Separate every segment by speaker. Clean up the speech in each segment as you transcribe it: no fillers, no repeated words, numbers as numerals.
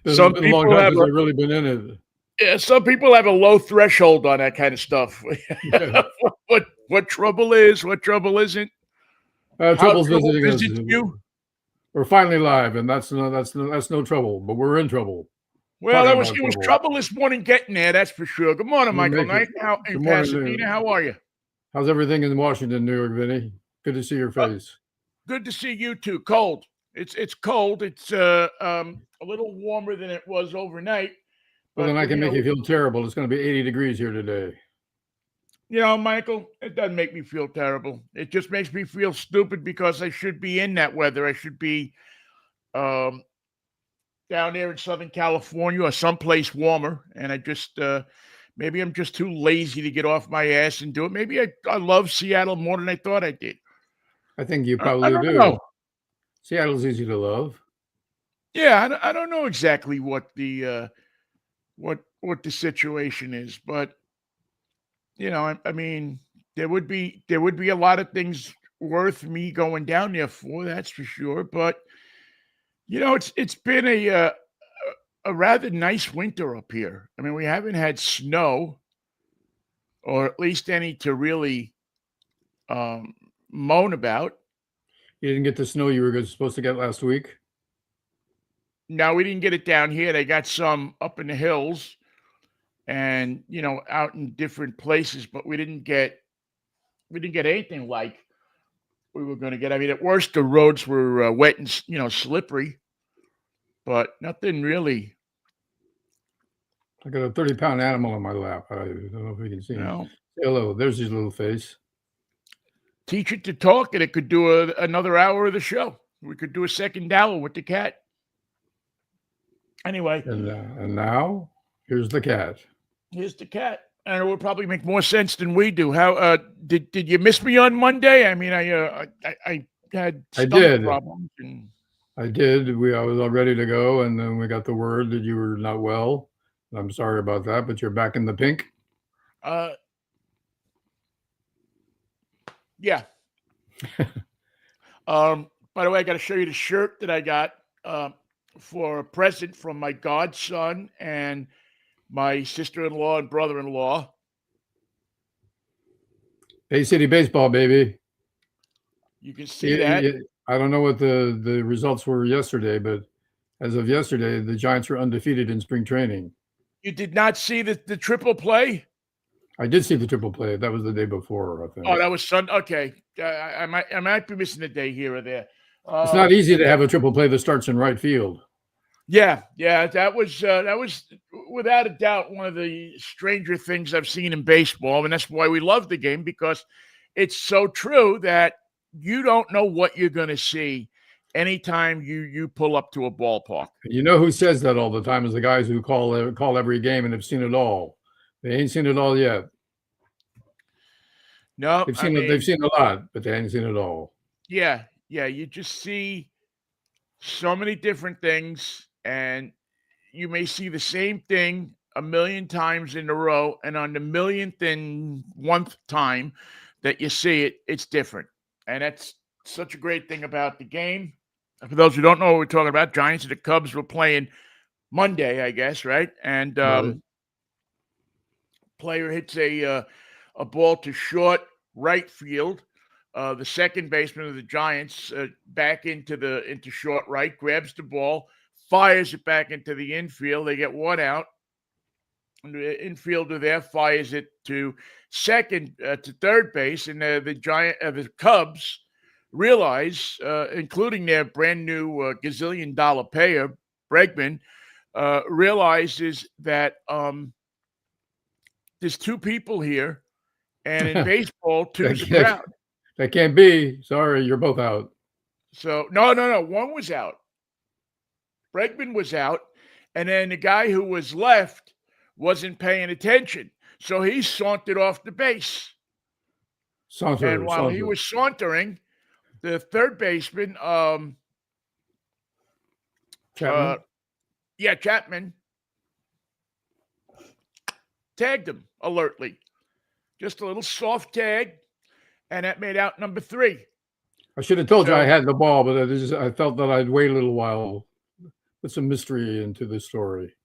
Speaker 1: It's been a long time since I've really been in it.
Speaker 2: Yeah, some people have a low threshold on that kind of stuff.
Speaker 1: Yeah.
Speaker 2: what trouble is, what trouble isn't. How
Speaker 1: Trouble's
Speaker 2: trouble
Speaker 1: visiting us.
Speaker 2: visits you.
Speaker 1: We're finally live, and that's no trouble. But we're in trouble.
Speaker 2: Well, it was trouble this morning getting there. That's for sure. Good morning, Michael Knight. In Pasadena, how are you?
Speaker 1: How's everything in Washington, New York, Vinnie? Good to see your face.
Speaker 2: Good to see you too. Cold. It's cold. It's a little warmer than it was overnight.
Speaker 1: Well, then I can make you feel terrible. It's going to be 80 degrees here today.
Speaker 2: You know, Michael, it doesn't make me feel terrible. It just makes me feel stupid because I should be in that weather. I should be down there in Southern California or someplace warmer. And I just, maybe I'm just too lazy to get off my ass and do it. Maybe I love Seattle more than I thought I did.
Speaker 1: I think you probably do.
Speaker 2: Know.
Speaker 1: Seattle's easy to love.
Speaker 2: Yeah, I don't know exactly what the what the situation is, but you know, I mean, there would be a lot of things worth me going down there for, that's for sure. But you know, it's been a rather nice winter up here. I mean, we haven't had snow, or at least any to really moan about.
Speaker 1: You didn't get the snow you were supposed to get last week?
Speaker 2: No, we didn't get it down here. They got some up in the hills and, you know, out in different places, but we didn't get anything like we were going to get. I mean, at worst, the roads were wet and, you know, slippery, but nothing really.
Speaker 1: I got a 30-pound animal on my lap. I don't know if you can see him. Say hello. There's his little face.
Speaker 2: Teach it to talk, and it could do another hour of the show. We could do a second hour with the cat. Anyway.
Speaker 1: And now, here's the cat.
Speaker 2: Here's the cat. And it would probably make more sense than we do. How did you miss me on Monday? I mean, I had stomach problems.
Speaker 1: I did. I was all ready to go, and then we got the word that you were not well. I'm sorry about that, but you're back in the pink.
Speaker 2: Yeah. By the way, I got to show you the shirt that I got for a present from my godson and my sister-in-law and brother-in-law.
Speaker 1: Bay City baseball, baby.
Speaker 2: You can see that.
Speaker 1: I don't know what the results were yesterday, but as of yesterday, the Giants were undefeated in spring training.
Speaker 2: You did not see the triple play?
Speaker 1: I did see the triple play. That was the day before, I think.
Speaker 2: Oh, that was Sunday. Okay. I might be missing a day here or there.
Speaker 1: It's not easy to have a triple play that starts in right field.
Speaker 2: Yeah. That was without a doubt one of the stranger things I've seen in baseball, and that's why we love the game, because it's so true that you don't know what you're going to see anytime you pull up to a ballpark.
Speaker 1: You know who says that all the time is the guys who call every game and have seen it all. They ain't seen it all yet.
Speaker 2: No,
Speaker 1: they've seen a lot, but they ain't seen it all.
Speaker 2: Yeah. You just see so many different things, and you may see the same thing a million times in a row, and on the millionth and 1th time that you see it, it's different. And that's such a great thing about the game. For those who don't know what we're talking about, Giants and the Cubs were playing Monday, I guess, right? And player hits a ball to short right field. The second baseman of the Giants back into short right, grabs the ball, fires it back into the infield. They get one out. And the infielder there fires it to third base, and the Cubs realize, including their brand new gazillion-dollar payer, Bregman, realizes that there's two people here, and in baseball, two's a crowd.
Speaker 1: That can't be. Sorry, you're both out.
Speaker 2: So, no. One was out. Bregman was out, and then the guy who was left wasn't paying attention. So he sauntered off the base. And while he was sauntering, the third baseman, Chapman, tagged him alertly. Just a little soft tag, and that made out number 3.
Speaker 1: I should have told you I had the ball, but I felt that I'd wait a little while. Put some mystery into the story.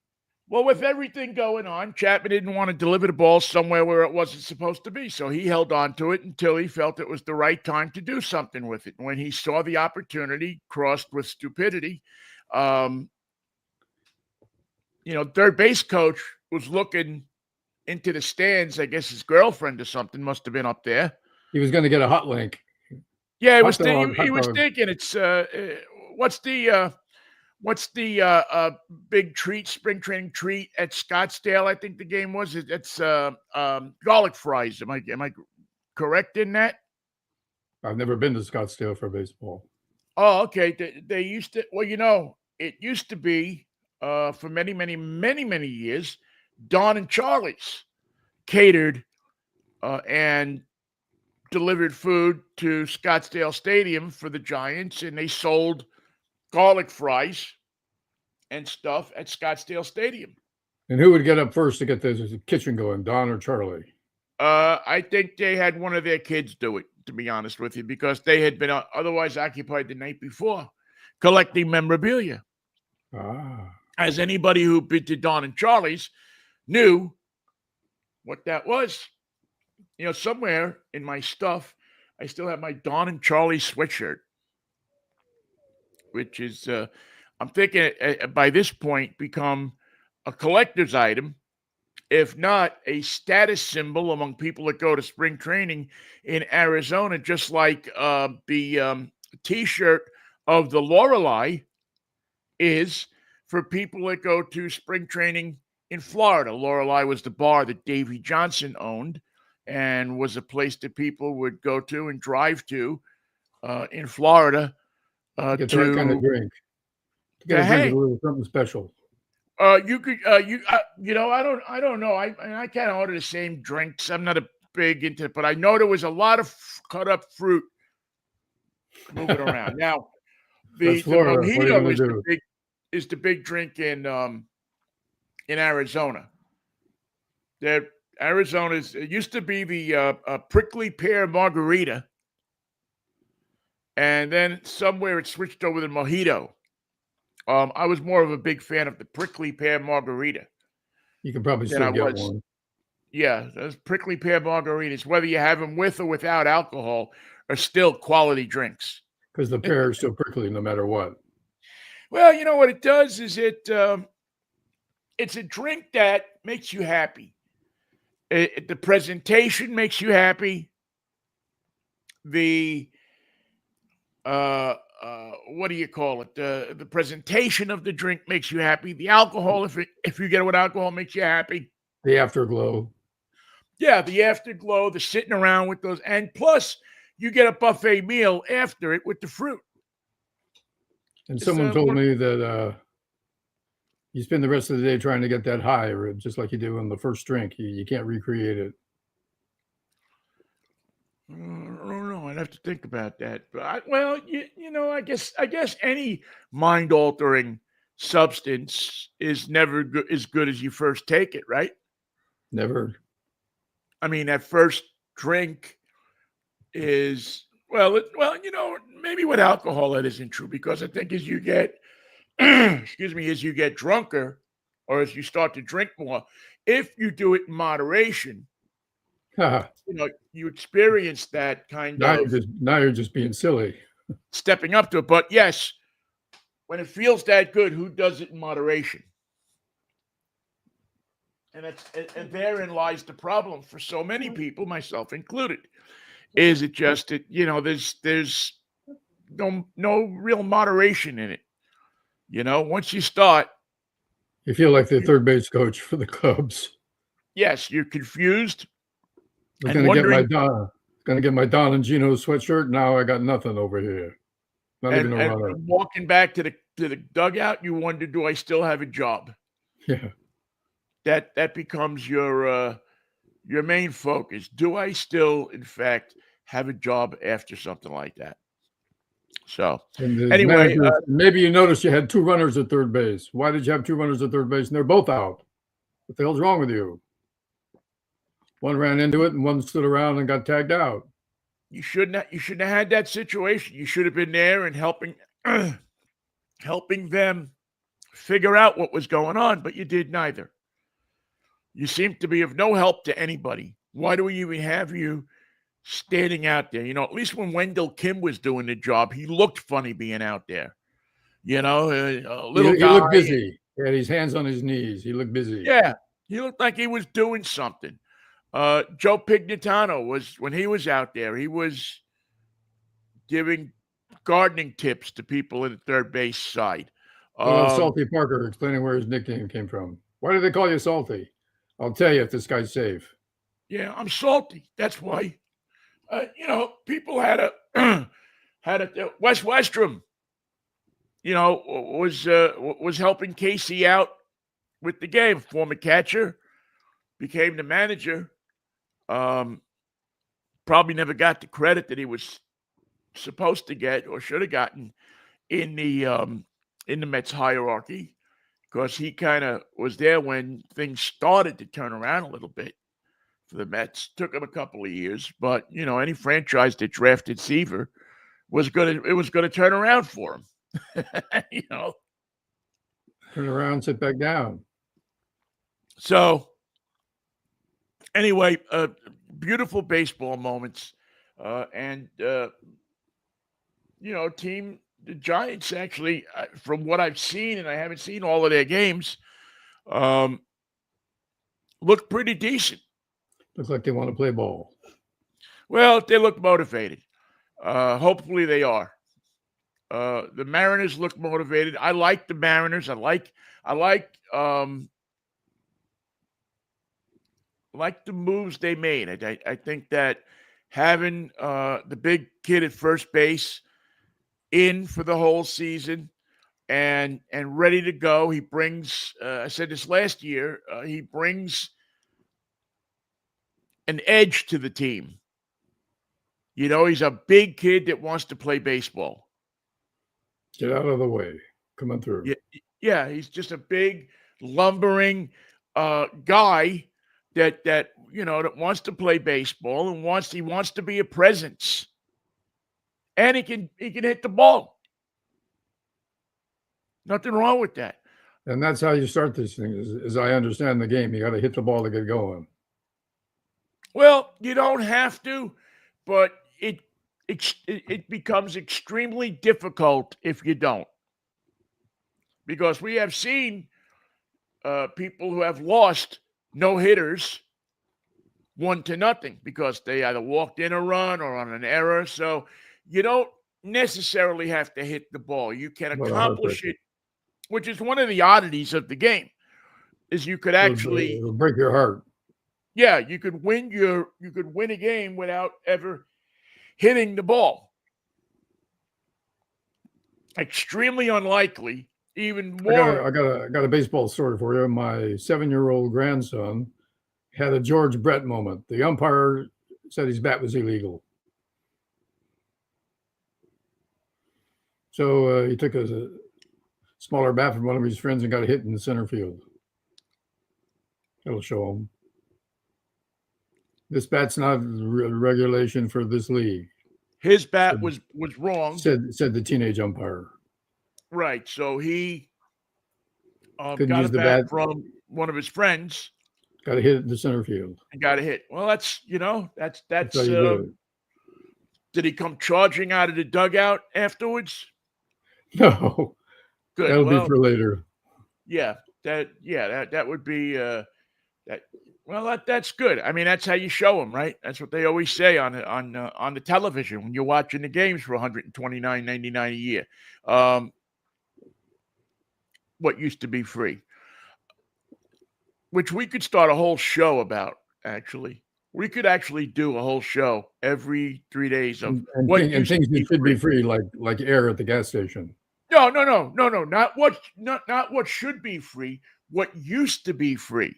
Speaker 2: Well, with everything going on, Chapman didn't want to deliver the ball somewhere where it wasn't supposed to be. So he held on to it until he felt it was the right time to do something with it. When he saw the opportunity crossed with stupidity, third base coach was looking into the stands. I guess his girlfriend or something must have been up there.
Speaker 1: He was going to get a hot link.
Speaker 2: Yeah, he
Speaker 1: was
Speaker 2: thinking it's what's the big treat, spring training treat at Scottsdale? I think the game was. It's garlic fries. Am I correct in that?
Speaker 1: I've never been to Scottsdale for baseball.
Speaker 2: Oh, okay. They used to. Well, it used to be for many, many, many, many years. Don and Charlie's catered and delivered food to Scottsdale Stadium for the Giants, and they sold garlic fries and stuff at Scottsdale Stadium.
Speaker 1: And who would get up first to get the kitchen going, Don or Charlie?
Speaker 2: I think they had one of their kids do it, to be honest with you, because they had been otherwise occupied the night before collecting memorabilia. As anybody who been to Don and Charlie's knew what that was. Somewhere in my stuff, I still have my Don and Charlie sweatshirt, which is, I'm thinking by this point, become a collector's item, if not a status symbol among people that go to spring training in Arizona, just like the T-shirt of the Lorelei is for people that go to spring training in Florida. Lorelei was the bar that Davy Johnson owned and was a place that people would go to and drive to in Florida
Speaker 1: get the right kind of drink. Get a drink a little something special.
Speaker 2: You could, I don't know. I kind of order the same drinks. I'm not a big into it, but I know there was a lot of cut up fruit moving around. Now, the mojito is the big drink in Arizona. It used to be the prickly pear margarita, and then somewhere it switched over to mojito. I was more of a big fan of the prickly pear margarita.
Speaker 1: You can probably still get one.
Speaker 2: Yeah, those prickly pear margaritas, whether you have them with or without alcohol, are still quality drinks.
Speaker 1: Because the pear is still prickly no matter what.
Speaker 2: Well, you know what it does is it's a drink that makes you happy. The presentation makes you happy. The what do you call it? The presentation of the drink makes you happy. The alcohol, if you get it with alcohol, makes you happy.
Speaker 1: The afterglow.
Speaker 2: Yeah, the afterglow, the sitting around with those, and plus you get a buffet meal after it with the fruit.
Speaker 1: And someone told me that you spend the rest of the day trying to get that high, or just like you do on the first drink. You can't recreate it.
Speaker 2: I don't know. I'd have to think about that. But I guess any mind-altering substance is never as good as you first take it, right?
Speaker 1: Never.
Speaker 2: I mean, that first drink is maybe with alcohol that isn't true, because I think as you get as you get drunker, or as you start to drink more, if you do it in moderation, you experience that kind of.
Speaker 1: Now you're just being silly.
Speaker 2: Stepping up to it. But yes, when it feels that good, who does it in moderation? And therein lies the problem for so many people, myself included. Is it just that, there's no real moderation in it. Once you start,
Speaker 1: you feel like the third base coach for the Cubs.
Speaker 2: Yes, you're confused.
Speaker 1: I'm going to get my Don and Gino sweatshirt. Now I got nothing over here. Not even a runner.
Speaker 2: Walking back to the dugout, you wonder, do I still have a job?
Speaker 1: Yeah.
Speaker 2: That becomes your main focus. Do I still, in fact, have a job after something like that? So anyway,
Speaker 1: maybe you noticed you had two runners at third base. Why did you have two runners at third base and they're both out? What the hell's wrong with you? One ran into it and one stood around and got tagged out.
Speaker 2: You shouldn't have had that situation. You should have been there and helping them figure out what was going on, but you did neither. You seem to be of no help to anybody. Why do we even have you standing out there? At least when Wendell Kim was doing the job, he looked funny being out there. A little
Speaker 1: He
Speaker 2: guy.
Speaker 1: looked busy. He had his hands on his knees. He looked busy.
Speaker 2: Yeah, he looked like he was doing something. Joe Pignatano when he was out there, he was giving gardening tips to people in the third base side.
Speaker 1: Salty Parker explaining where his nickname came from. Why do they call you Salty? I'll tell you if this guy's safe.
Speaker 2: Yeah, I'm salty. That's why. People had a Wes Westrom. Was helping Casey out with the game. Former catcher, became the manager. Probably never got the credit that he was supposed to get or should have gotten in the Mets hierarchy, because he kind of was there when things started to turn around a little bit for the Mets. Took him a couple of years, but any franchise that drafted Seaver was gonna turn around for him.
Speaker 1: Turn around, sit back down.
Speaker 2: So anyway, beautiful baseball moments, and the Giants actually, from what I've seen, and I haven't seen all of their games, look pretty decent.
Speaker 1: Looks like they want to play ball.
Speaker 2: Well, they look motivated. Hopefully they are. The Mariners look motivated. I like the Mariners. I like the moves they made. I think that having the big kid at first base in for the whole season and ready to go, he brings. I said this last year. He brings an edge to the team. He's a big kid that wants to play baseball.
Speaker 1: Get out of the way. Coming through.
Speaker 2: Yeah, he's just a big, lumbering guy that wants to play baseball and wants to be a presence. And he can hit the ball. Nothing wrong with that.
Speaker 1: And that's how you start these things, as I understand the game. You got to hit the ball to get going.
Speaker 2: Well, you don't have to, but it becomes extremely difficult if you don't. Because we have seen people who have lost no-hitters 1-0 because they either walked in a run or on an error. So you don't necessarily have to hit the ball. You can accomplish it, which is one of the oddities of the game, is you could actually
Speaker 1: it'll break your heart.
Speaker 2: Yeah, you could win a game without ever hitting the ball. Extremely unlikely. Even more.
Speaker 1: I got a baseball story for you. My 7-year-old grandson had a George Brett moment. The umpire said his bat was illegal. So he took a smaller bat from one of his friends and got a hit in the center field. That'll show him. This bat's not regulation for this league.
Speaker 2: His bat was wrong.
Speaker 1: Said the teenage umpire.
Speaker 2: Right. So he got
Speaker 1: use
Speaker 2: a
Speaker 1: the
Speaker 2: bat
Speaker 1: bat
Speaker 2: from one of his friends.
Speaker 1: Got to hit it in the center field.
Speaker 2: And got a hit. Well, that's
Speaker 1: That's how you do it.
Speaker 2: Did he come charging out of the dugout afterwards?
Speaker 1: No.
Speaker 2: Good.
Speaker 1: That'll be for later.
Speaker 2: Yeah. That would be that. Well, that's good. I mean, that's how you show them, right? That's what they always say on the television when you're watching the games for $129.99 a year. What used to be free, which we could start a whole show about. Actually, we could actually do a whole show every 3 days of
Speaker 1: things that should be free, like air at the gas station.
Speaker 2: No, not what should be free. What used to be free.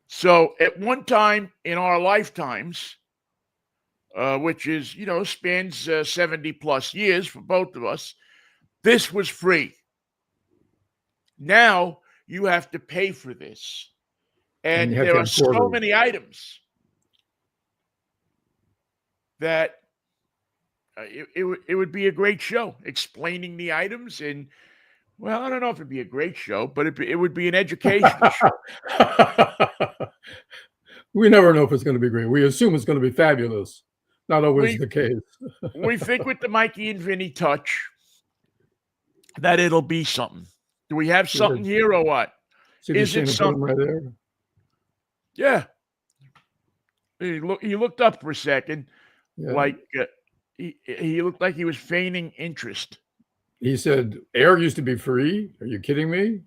Speaker 2: So at one time in our lifetimes, which is, spans 70 plus years for both of us, this was free. Now you have to pay for this. And there are so many items that it would be a great show explaining the items and Well, I don't know if it'd be a great show, but it would be an educational show.
Speaker 1: We never know if it's going to be great. We assume it's going to be fabulous. Not always
Speaker 2: We
Speaker 1: the case.
Speaker 2: we think with the Mikey and Vinnie touch that it'll be something. Do we have something here or what?
Speaker 1: See the
Speaker 2: Is it
Speaker 1: Shane put him
Speaker 2: something?
Speaker 1: right there?
Speaker 2: Yeah. He looked up for a second,
Speaker 1: Yeah.
Speaker 2: like he looked like he was feigning interest.
Speaker 1: He said, air used to be free. Are you kidding me?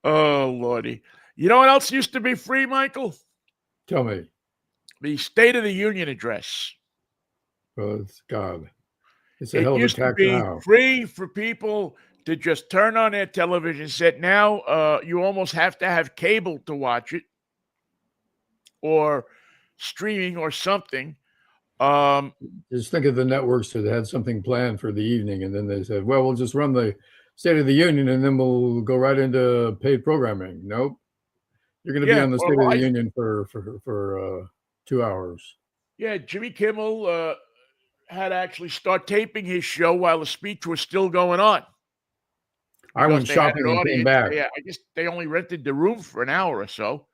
Speaker 2: Oh, Lordy. You know what else used to be free, Michael?
Speaker 1: Tell me.
Speaker 2: The State of the Union address.
Speaker 1: Well, it's God. It's a
Speaker 2: It
Speaker 1: hell of a
Speaker 2: used to
Speaker 1: tax
Speaker 2: be
Speaker 1: now.
Speaker 2: free for people to just turn on their television set. Now you almost have to have cable to watch it or streaming or something.
Speaker 1: Just think of the networks that had something planned for the evening, and then they said, well, we'll just run the State of the Union, and then we'll go right into paid programming. Nope. You're going to be on the State of the Union for 2 hours.
Speaker 2: Yeah, Jimmy Kimmel had to actually start taping his show while the speech was still going on.
Speaker 1: I went shopping and came back.
Speaker 2: Yeah, I guess they only rented the room for an hour or so.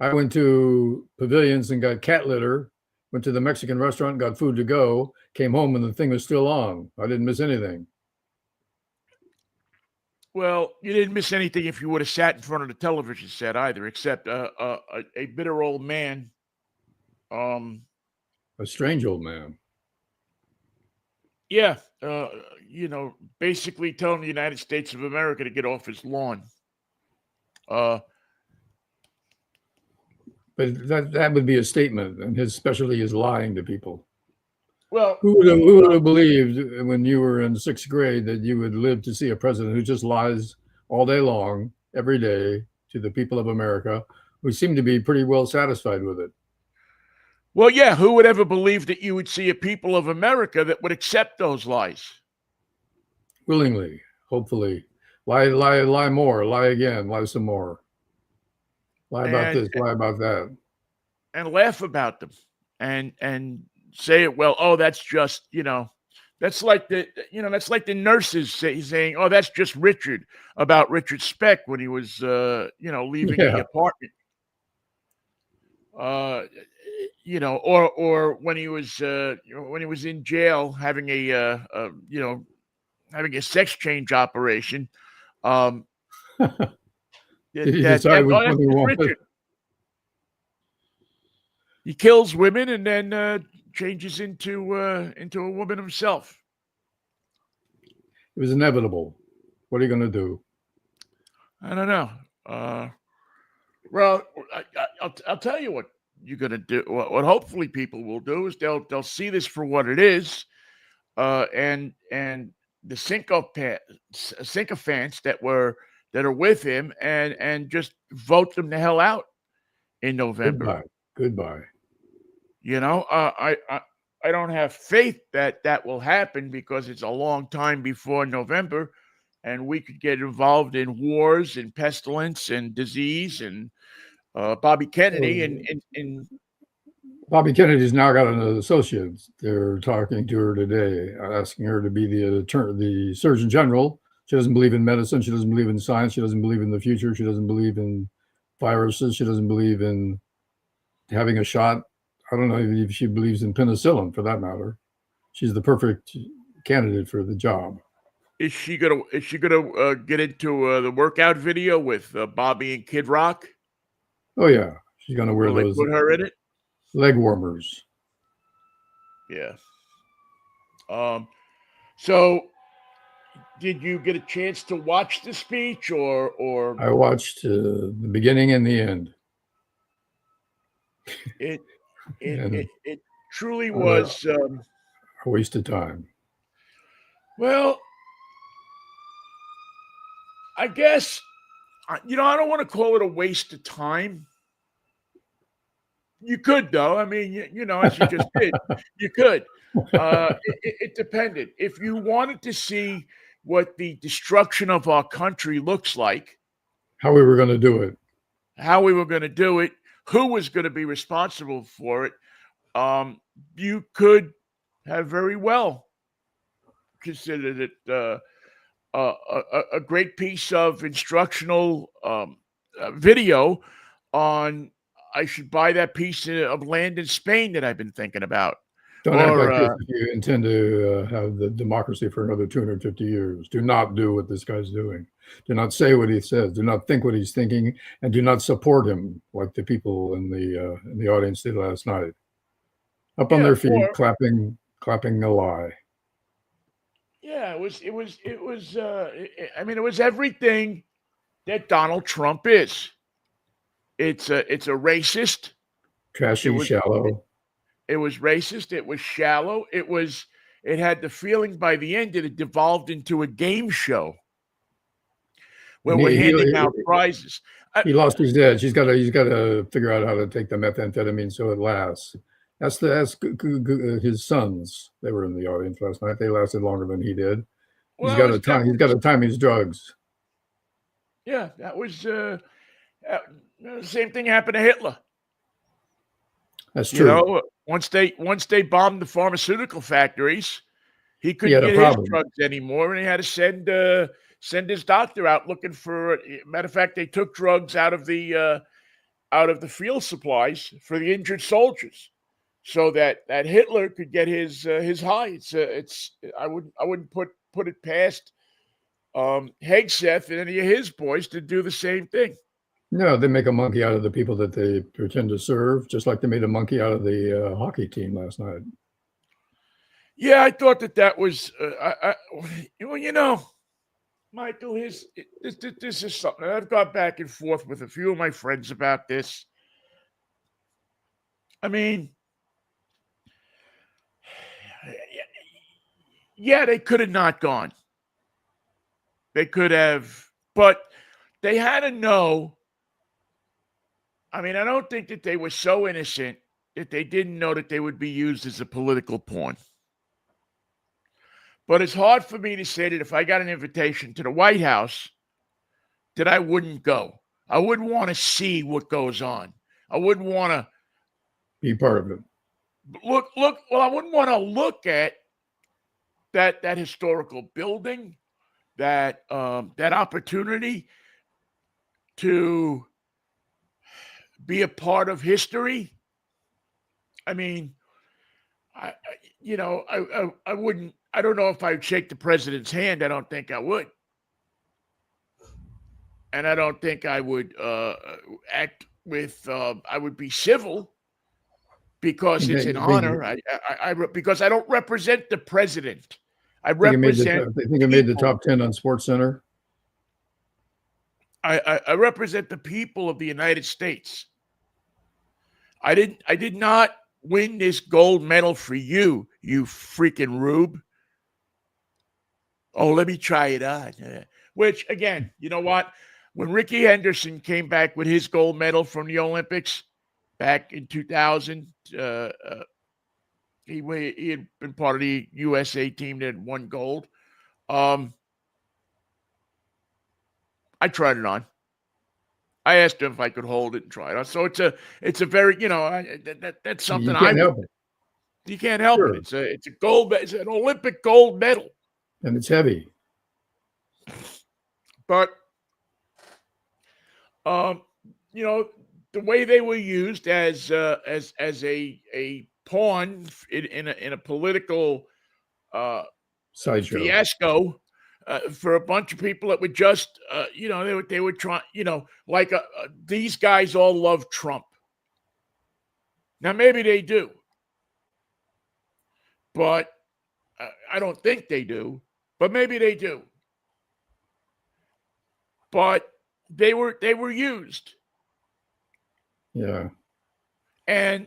Speaker 1: I went to Pavilions and got cat litter, went to the Mexican restaurant, got food to go, came home, and the thing was still on. I didn't miss anything.
Speaker 2: Well, you didn't miss anything if you would have sat in front of the television set either, except a bitter old man.
Speaker 1: A strange old man.
Speaker 2: Yeah, basically telling the United States of America to get off his lawn.
Speaker 1: But that would be a statement, and his specialty is lying to people.
Speaker 2: Well,
Speaker 1: who would have believed when you were in 6th grade that you would live to see a president who just lies all day long, every day, to the people of America, who seem to be pretty well satisfied with it?
Speaker 2: Well, yeah, who would ever believe that you would see a people of America that would accept those lies?
Speaker 1: Willingly, hopefully. Lie more, lie again, lie some more. Lie about this, lie about that.
Speaker 2: And laugh about them. And say it, well, oh, that's just, that's like the nurses saying, oh, that's just Richard, about Richard Speck when he was, leaving the apartment. Or when he was in jail having having a sex change operation. He kills women and then changes into a woman himself.
Speaker 1: It was inevitable. What are you going to do?
Speaker 2: I don't know. Well, I'll tell you what you're going to do. What hopefully people will do is they'll see this for what it is, and the sycophants that are with him and just vote them the hell out in November.
Speaker 1: Goodbye.
Speaker 2: I don't have faith that will happen because it's a long time before November, and we could get involved in wars and pestilence and disease and Bobby Kennedy and
Speaker 1: Bobby Kennedy's now got an associate. They're talking to her today, asking her to be the Surgeon General. She doesn't believe in medicine. She doesn't believe in science. She doesn't believe in the future. She doesn't believe in viruses. She doesn't believe in having a shot. I don't know if she believes in penicillin, for that matter. She's the perfect candidate for the job.
Speaker 2: Is she gonna get into the workout video with Bobby and Kid Rock?
Speaker 1: Oh yeah, she's gonna wear those.
Speaker 2: Put her in it.
Speaker 1: Leg warmers.
Speaker 2: Yeah. So did you get a chance to watch the speech or
Speaker 1: I watched the beginning and the end.
Speaker 2: It truly was
Speaker 1: a waste of time.
Speaker 2: Well, I guess I don't want to call it a waste of time. You could, though. I mean, as you just did, you could. It depended. If you wanted to see what the destruction of our country looks like,
Speaker 1: how we were going to do it,
Speaker 2: who was going to be responsible for it, you could have very well considered it a great piece of instructional video on. I should buy that piece of land in Spain that I've been thinking about.
Speaker 1: Don't act like
Speaker 2: Or
Speaker 1: this if you intend to have the democracy for another 250 years. Do not do what this guy's doing. Do not say what he says. Do not think what he's thinking, and do not support him like the people in the audience did last night. Up on
Speaker 2: yeah,
Speaker 1: their feet,
Speaker 2: or
Speaker 1: clapping a lie.
Speaker 2: yeah, it was. I mean, it was everything that Donald Trump is. It's a racist. It
Speaker 1: Trashy,
Speaker 2: was
Speaker 1: shallow.
Speaker 2: it was racist. It was shallow. It had the feeling by the end that it devolved into a game show where
Speaker 1: And
Speaker 2: we're handing out prizes.
Speaker 1: he lost his edge. He's got to figure out how to take the methamphetamine so it lasts. That's his sons. They were in the audience last night. They lasted longer than he did.
Speaker 2: Well,
Speaker 1: He's got to time his drugs.
Speaker 2: Yeah, that was the same thing happened to Hitler.
Speaker 1: That's true.
Speaker 2: You know, once they bombed the pharmaceutical factories, he couldn't get his drugs anymore, and he had to send his doctor out looking for. Matter of fact, they took drugs out of the field supplies for the injured soldiers, so that Hitler could get his high. I wouldn't put it past Hegseth and any of his boys to do the same thing.
Speaker 1: No, they make a monkey out of the people that they pretend to serve, just like they made a monkey out of the hockey team last night.
Speaker 2: Yeah, I thought that was, you know, Michael, this is something. I've gone back and forth with a few of my friends about this. I mean, yeah, they could have not gone. They could have, but they had to know. I mean, I don't think that they were so innocent that they didn't know that they would be used as a political pawn. But it's hard for me to say that if I got an invitation to the White House, that I wouldn't go. I wouldn't want to see what goes on. I wouldn't want to
Speaker 1: be part of it.
Speaker 2: Look. Well, I wouldn't want to look at that historical building, that opportunity to be a part of history. I mean, I wouldn't. I don't know if I'd shake the president's hand. I don't think I would, and I don't think I would act with. I would be civil because it's an honor. Because I don't represent the president. I represent.
Speaker 1: I think it made the top 10 on SportsCenter.
Speaker 2: I represent the people of the United States. I did not win this gold medal for you, you freaking rube. Oh, let me try it on. Which, again, you know what? When Ricky Henderson came back with his gold medal from the Olympics back in 2000, he had been part of the USA team that won gold. I tried it on. I asked him if I could hold it and try it on. So it's a very, that's something
Speaker 1: you can't help it.
Speaker 2: You can't help it. It's a gold. It's an Olympic gold medal,
Speaker 1: and it's heavy.
Speaker 2: But the way they were used as a pawn in a political fiasco. For a bunch of people that would just, they would try, these guys all love Trump. Now, maybe they do, but I don't think they do, but maybe they do. But they were used.
Speaker 1: Yeah.
Speaker 2: And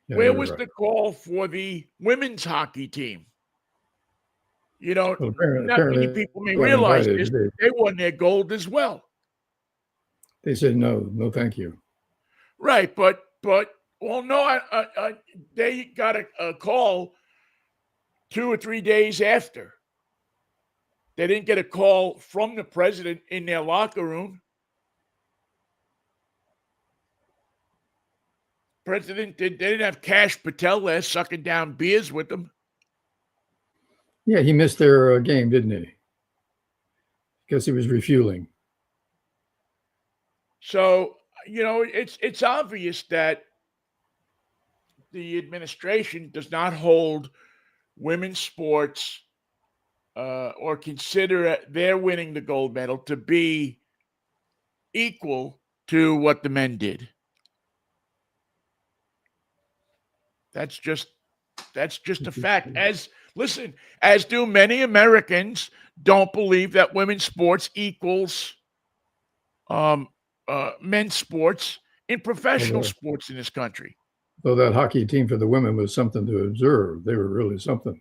Speaker 2: where was the call for the women's hockey team? Not many people may realize this. They won their gold as well.
Speaker 1: They said no, thank you.
Speaker 2: Right, but no, they got a call 2 or 3 days after. They didn't get a call from the president in their locker room. President they didn't have Kash Patel there sucking down beers with them.
Speaker 1: Yeah, he missed their game, didn't he? Because he was refueling.
Speaker 2: So, it's obvious that the administration does not hold women's sports or consider their winning the gold medal to be equal to what the men did. That's just a fact. As do many Americans don't believe that women's sports equals men's sports in professional sports in this country.
Speaker 1: Though that hockey team for the women was something to observe. They were really something.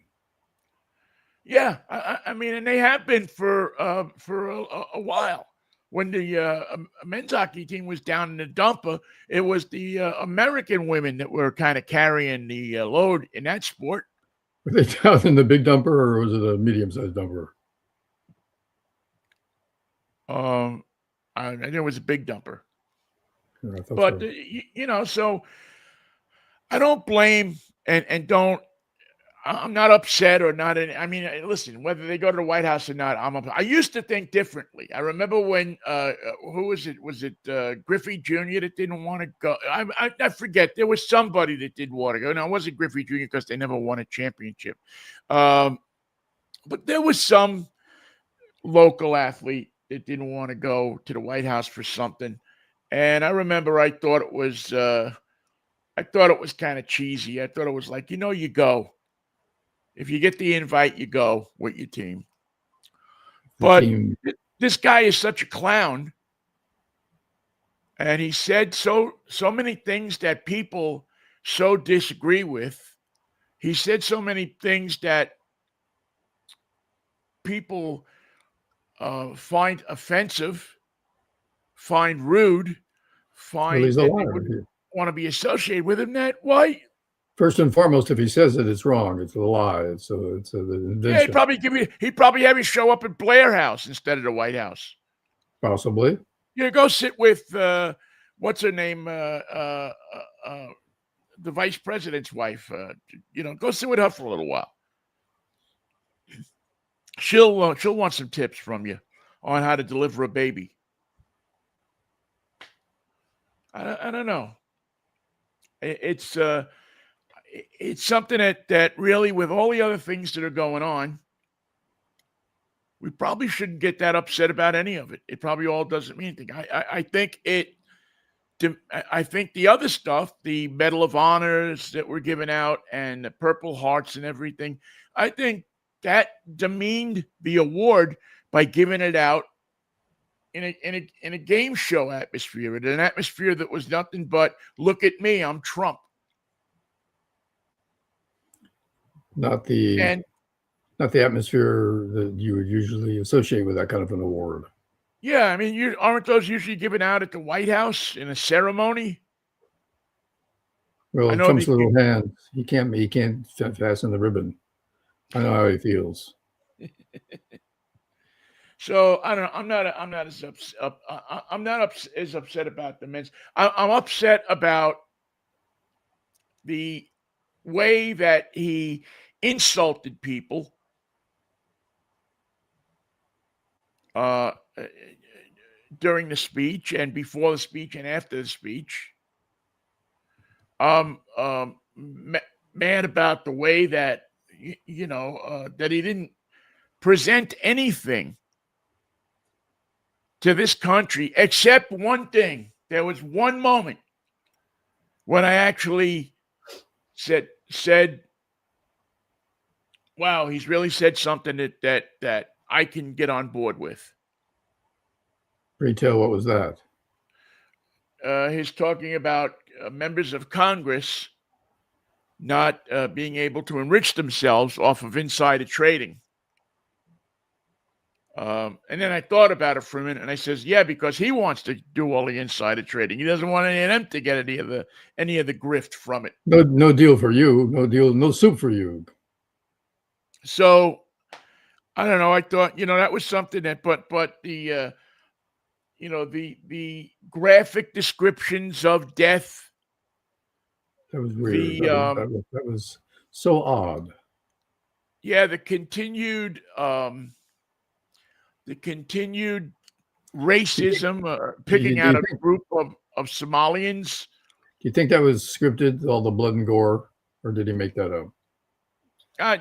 Speaker 2: Yeah, I mean, and they have been for a while. When the men's hockey team was down in the dumper, it was the American women that were kind of carrying the load in that sport.
Speaker 1: Were they down in the big dumper, or was it a medium-sized dumper?
Speaker 2: I think it was a big dumper.
Speaker 1: Yeah, I thought
Speaker 2: But
Speaker 1: so.
Speaker 2: So I don't blame and don't. I'm not upset or not. I mean, listen, whether they go to the White House or not, I used to think differently. I remember when who was it? Was it Griffey Jr. that didn't want to go? I forget. There was somebody that didn't want to go. No, it wasn't Griffey Jr. because they never won a championship. But there was some local athlete that didn't want to go to the White House for something, and I remember I thought it was kind of cheesy. I thought it was like, you go. If you get the invite, you go with your team. But this guy is such a clown, and he said so many things that people so disagree with. He said so many things that people find offensive, find rude, find
Speaker 1: he's a
Speaker 2: that
Speaker 1: liar.
Speaker 2: they wouldn't want to be associated with him. That why?
Speaker 1: First and foremost, if he says it, it's wrong. It's a lie. It's an invention.
Speaker 2: Yeah, he'd probably have you show up at Blair House instead of the White House.
Speaker 1: Possibly.
Speaker 2: Yeah, go sit with what's her name, the vice president's wife. Go sit with her for a little while. She'll want some tips from you on how to deliver a baby. I don't know. It's something that really, with all the other things that are going on, we probably shouldn't get that upset about any of it. It probably all doesn't mean anything. I think the other stuff, the Medal of Honors that were given out and the Purple Hearts and everything, I think that demeaned the award by giving it out in a game show atmosphere, in an atmosphere that was nothing but, look at me, I'm Trump.
Speaker 1: Not the atmosphere that you would usually associate with that kind of an award.
Speaker 2: Yeah, I mean, aren't those usually given out at the White House in a ceremony?
Speaker 1: Well, Trump's little hands, he can't fasten the ribbon. I know how he feels.
Speaker 2: So I don't know. I'm not as upset about the men's. I'm upset about the way that he insulted people during the speech and before the speech and after the speech. Mad about the way that that he didn't present anything to this country except one thing. There was one moment when I actually said, wow, he's really said something that I can get on board with.
Speaker 1: Retail, what was that?
Speaker 2: He's talking about members of Congress not being able to enrich themselves off of insider trading. And then I thought about it for a minute, and I says, yeah, because he wants to do all the insider trading. He doesn't want any of them to get any of the grift from it.
Speaker 1: No deal for you. No deal. No soup for you.
Speaker 2: So I don't know. I thought, that was something that, but the, the graphic descriptions of death.
Speaker 1: That was weird. That was so odd.
Speaker 2: Yeah, the continued racism, picking
Speaker 1: Do
Speaker 2: out
Speaker 1: you
Speaker 2: a
Speaker 1: think,
Speaker 2: group of Somalians.
Speaker 1: that was scripted, all the blood and gore, or did he make that up?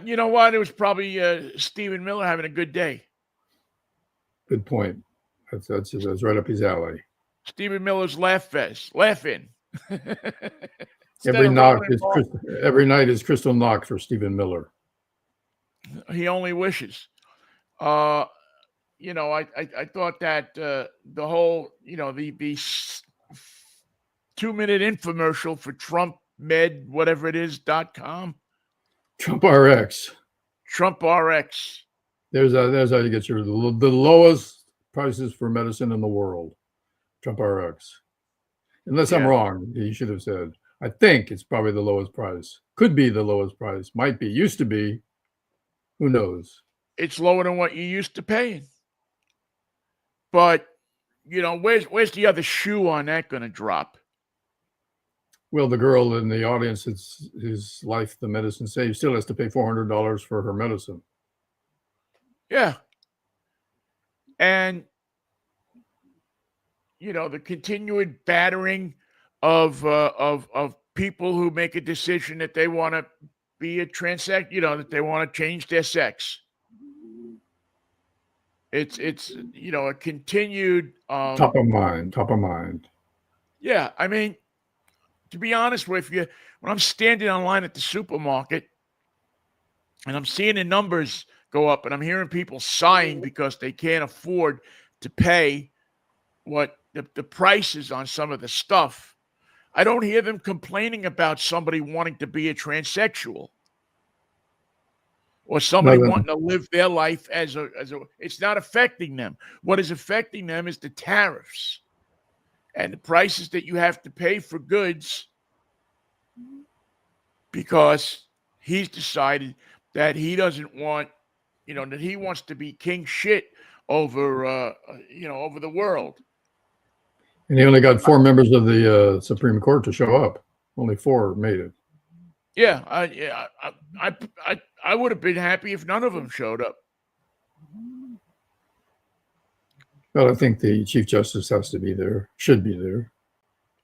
Speaker 2: You know what? It was probably Stephen Miller having a good day.
Speaker 1: Good point. That's right up his alley.
Speaker 2: Stephen Miller's laugh fest, laughing. Instead
Speaker 1: Every
Speaker 2: of
Speaker 1: knock
Speaker 2: rolling
Speaker 1: is
Speaker 2: ball,
Speaker 1: every night is Crystal Knock for Stephen Miller.
Speaker 2: he only wishes. Uh, I thought that the whole, the 2-minute infomercial for Trump Med, whatever it is, .com,
Speaker 1: Trump RX.
Speaker 2: Trump RX.
Speaker 1: There's how you get the lowest prices for medicine in the world. Trump RX. Unless I'm
Speaker 2: Yeah,
Speaker 1: wrong, he should have said. I think it's probably the lowest price. Could be the lowest price. Might be. Used to be. Who knows?
Speaker 2: it's lower than what you used to paying. But where's the other shoe on that going to drop?
Speaker 1: Well, the girl in the audience, it's his life, the medicine saved, still has to pay $400 for her medicine.
Speaker 2: Yeah, and the continued battering of people who make a decision that they want to be a transex, that they want to change their sex. It's a continued
Speaker 1: Top of mind.
Speaker 2: Yeah, I mean, to be honest with you, when I'm standing online at the supermarket and I'm seeing the numbers go up and I'm hearing people sighing because they can't afford to pay what the prices on some of the stuff, I don't hear them complaining about somebody wanting to be a transsexual or somebody wanting to live their life as a. It's not affecting them. What is affecting them is the tariffs and the prices that you have to pay for goods, because he's decided that he doesn't want, that he wants to be king shit over, over the world.
Speaker 1: And he only got 4 members of the Supreme Court to show up. Only 4 made it.
Speaker 2: Yeah, I would have been happy if none of them showed up.
Speaker 1: Well, I think the Chief Justice has to be there, should be there.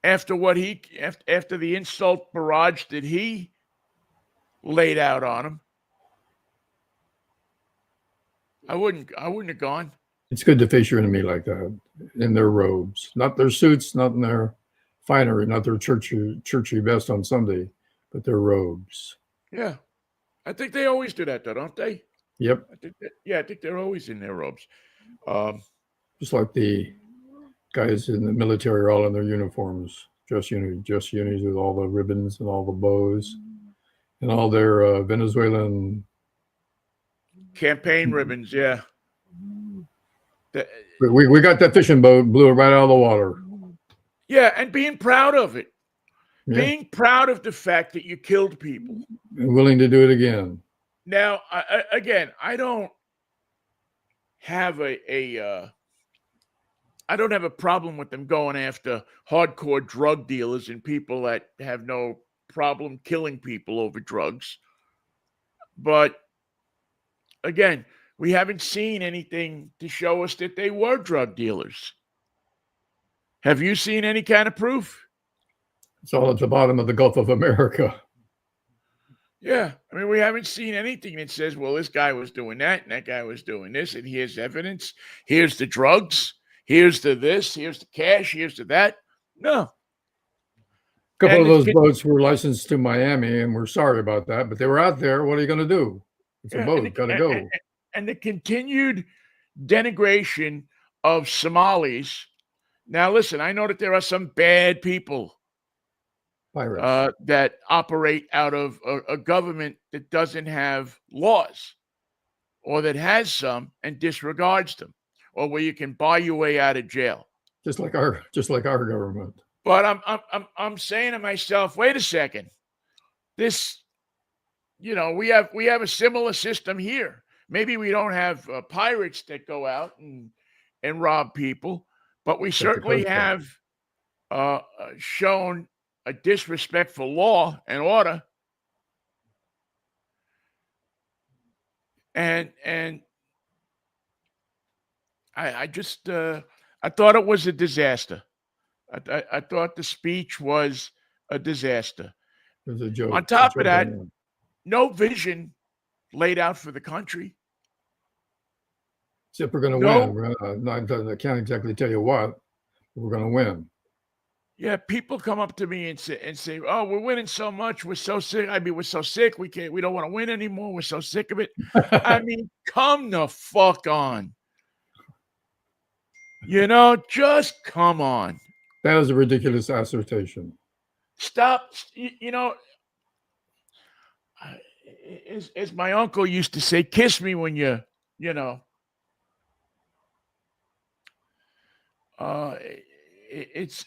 Speaker 2: After the insult barrage that he laid out on him, I wouldn't have gone.
Speaker 1: It's good to face your enemy like that in their robes, not their suits, not in their finery, not their churchy vest on Sunday, but their robes.
Speaker 2: Yeah, I think they always do that, though, don't they?
Speaker 1: Yep.
Speaker 2: I think they're always in their robes.
Speaker 1: Just like the guys in the military are all in their uniforms, dress unis with all the ribbons and all the bows and all their Venezuelan
Speaker 2: campaign ribbons. Yeah.
Speaker 1: We got that fishing boat, blew it right out of the water.
Speaker 2: Yeah, and being proud of it.
Speaker 1: Yeah.
Speaker 2: Being proud of the fact that you killed people.
Speaker 1: And willing to do it again.
Speaker 2: Now, again, I don't have I don't have a problem with them going after hardcore drug dealers and people that have no problem killing people over drugs. But again, we haven't seen anything to show us that they were drug dealers. Have you seen any kind of proof?
Speaker 1: It's all at the bottom of the Gulf of America.
Speaker 2: Yeah. I mean, we haven't seen anything that says, well, this guy was doing that and that guy was doing this, and here's evidence. Here's the drugs. Here's the this. Here's the cash. Here's the that. No.
Speaker 1: A couple of those boats were licensed to Miami, and we're sorry about that, but they were out there. What are you going to do? It's a boat. Got to go.
Speaker 2: And the continued denigration of Somalis. Now, listen, I know that there are some bad people that operate out of a government that doesn't have laws, or that has some and disregards them, or where you can buy your way out of jail.
Speaker 1: Just like our government.
Speaker 2: But I'm saying to myself, wait a second. This, we have a similar system here. Maybe we don't have pirates that go out and rob people, but we certainly have shown a disrespect for law and order. and I just I thought it was a disaster. I thought the speech was a disaster.
Speaker 1: It was a joke.
Speaker 2: On
Speaker 1: A
Speaker 2: top of
Speaker 1: joke
Speaker 2: that,
Speaker 1: on them.
Speaker 2: no vision laid out for the country.
Speaker 1: Except we're going to
Speaker 2: No,
Speaker 1: win. I can't exactly tell you what, but we're going to win.
Speaker 2: yeah, people come up to me and say, "Oh, we're winning so much. We're so sick. I mean, we're so sick. We don't want to win anymore. We're so sick of it." I mean, come the fuck on. Just come on.
Speaker 1: That is a ridiculous assertion.
Speaker 2: Stop. As my uncle used to say, kiss me when you know. It's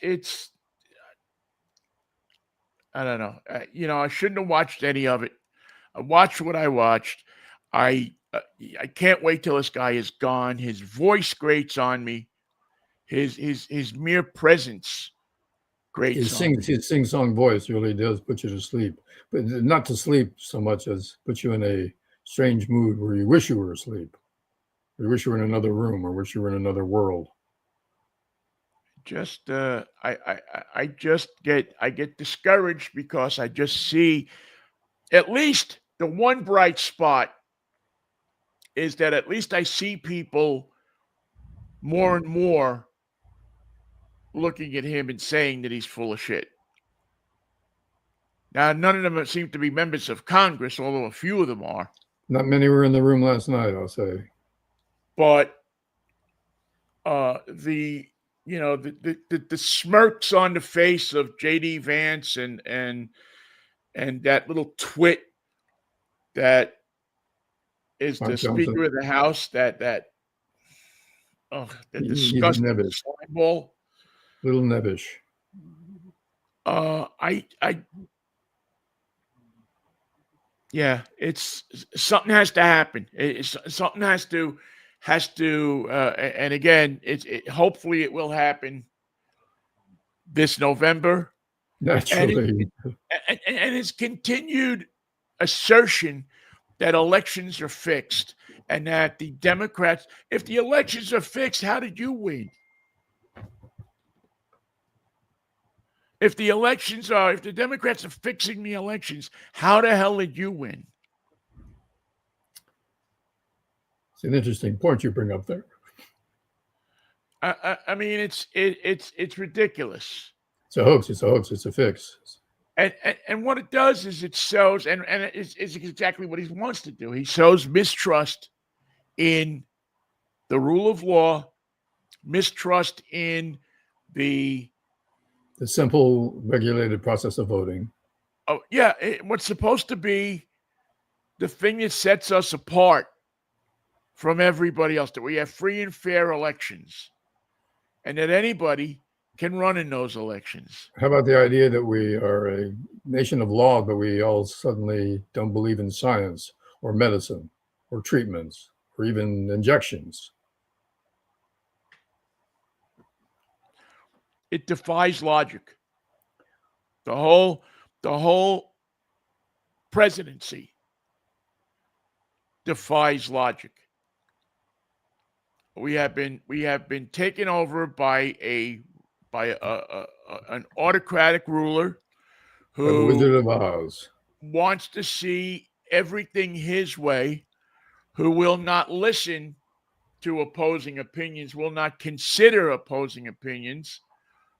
Speaker 2: I don't know. I shouldn't have watched any of it. I watched what I watched. I can't wait till this guy is gone. His voice grates on me. His mere presence grates on me.
Speaker 1: His sing-song voice really does put you to sleep, but not to sleep so much as put you in a strange mood where you wish you were asleep. You wish you were in another room or wish you were in another world.
Speaker 2: Just I get discouraged because I just see at least the one bright spot is that at least I see people more and more looking at him and saying that he's full of shit. Now, none of them seem to be members of Congress, although a few of them are.
Speaker 1: Not many were in the room last night, I'll say.
Speaker 2: But the smirks on the face of J.D. Vance and that little twit that is the Speaker of the House, that disgusting slime ball.
Speaker 1: Little nebbish.
Speaker 2: It's something has to happen. Something has to, and again, hopefully it will happen this November.
Speaker 1: Naturally.
Speaker 2: And his continued assertion that elections are fixed and that the Democrats, if the elections are fixed, how did you win? If the Democrats are fixing the elections, how the hell did you win?
Speaker 1: It's an interesting point you bring up there.
Speaker 2: I mean, it's ridiculous.
Speaker 1: It's a hoax. It's a hoax. It's a fix.
Speaker 2: And what it does is it sows, and it's exactly what he wants to do. He sows mistrust in the rule of law, mistrust in the
Speaker 1: simple regulated process of voting.
Speaker 2: Oh, yeah. What's supposed to be the thing that sets us apart from everybody else, that we have free and fair elections and that anybody can run in those elections.
Speaker 1: How about the idea that we are a nation of law, but we all suddenly don't believe in science or medicine or treatments or even injections?
Speaker 2: It defies logic. The whole presidency defies logic. We have been taken over by an autocratic ruler who
Speaker 1: the Wizard of Oz
Speaker 2: wants to see everything his way, who will not listen to opposing opinions, will not consider opposing opinions,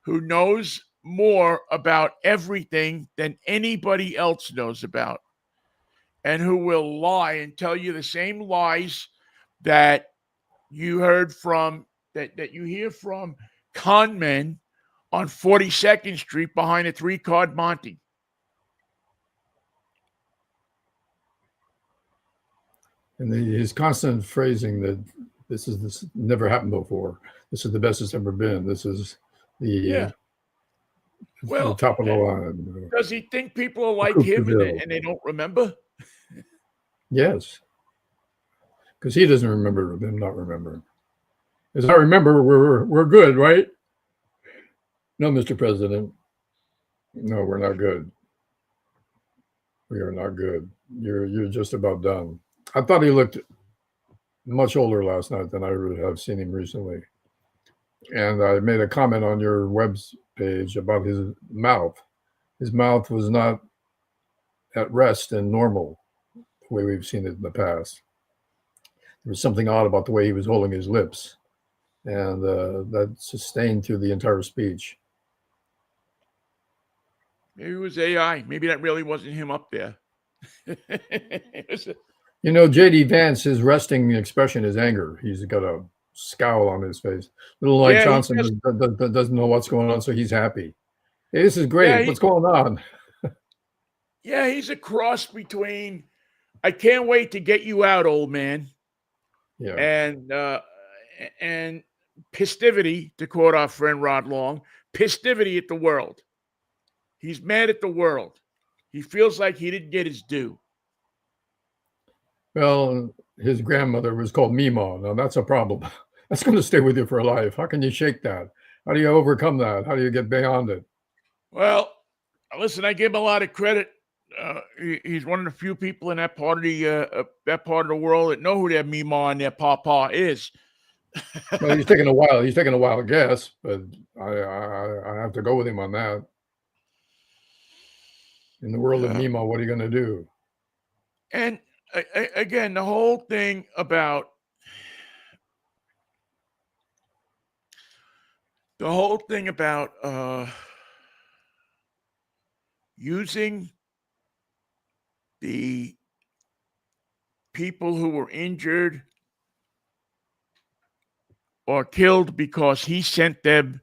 Speaker 2: who knows more about everything than anybody else knows about, and who will lie and tell you the same lies that you heard from, that you hear from con men on 42nd Street behind a 3-card Monte.
Speaker 1: And his constant phrasing that this never happened before. This is the best it's ever been. This is the top of the line.
Speaker 2: Does he think people are like him and they don't remember?
Speaker 1: Yes. Because he doesn't remember them not remembering. As I remember, we're good, right? No, Mr. President. No, we're not good. We are not good. You're just about done. I thought he looked much older last night than I have seen him recently. And I made a comment on your web page about his mouth. His mouth was not at rest and normal the way we've seen it in the past. There was something odd about the way he was holding his lips, and that sustained through the entire speech.
Speaker 2: Maybe it was AI. Maybe that really wasn't him up there.
Speaker 1: You know, J.D. Vance, his resting expression is anger. He's got a scowl on his face. Little Mike Johnson doesn't know what's going on, so he's happy. Hey, this is great. What's going on?
Speaker 2: Yeah, he's a cross between I can't wait to get you out, old man.
Speaker 1: Yeah.
Speaker 2: And pistivity, to quote our friend Rod Long, pistivity at the world. He's mad at the world. He feels like he didn't get his due.
Speaker 1: Well, his grandmother was called Mima. Now, that's a problem. That's going to stay with you for life. How can you shake that? How do you overcome that? How do you get beyond it?
Speaker 2: Well, listen, I give him a lot of credit. He's one of the few people in that part of the world that know who their Mima and their Papa is.
Speaker 1: Well, he's taking a while. He's taking a while to guess, but I have to go with him on that. In the world of Mima, what are you going to do?
Speaker 2: And again, the whole thing about using the people who were injured or killed because he sent them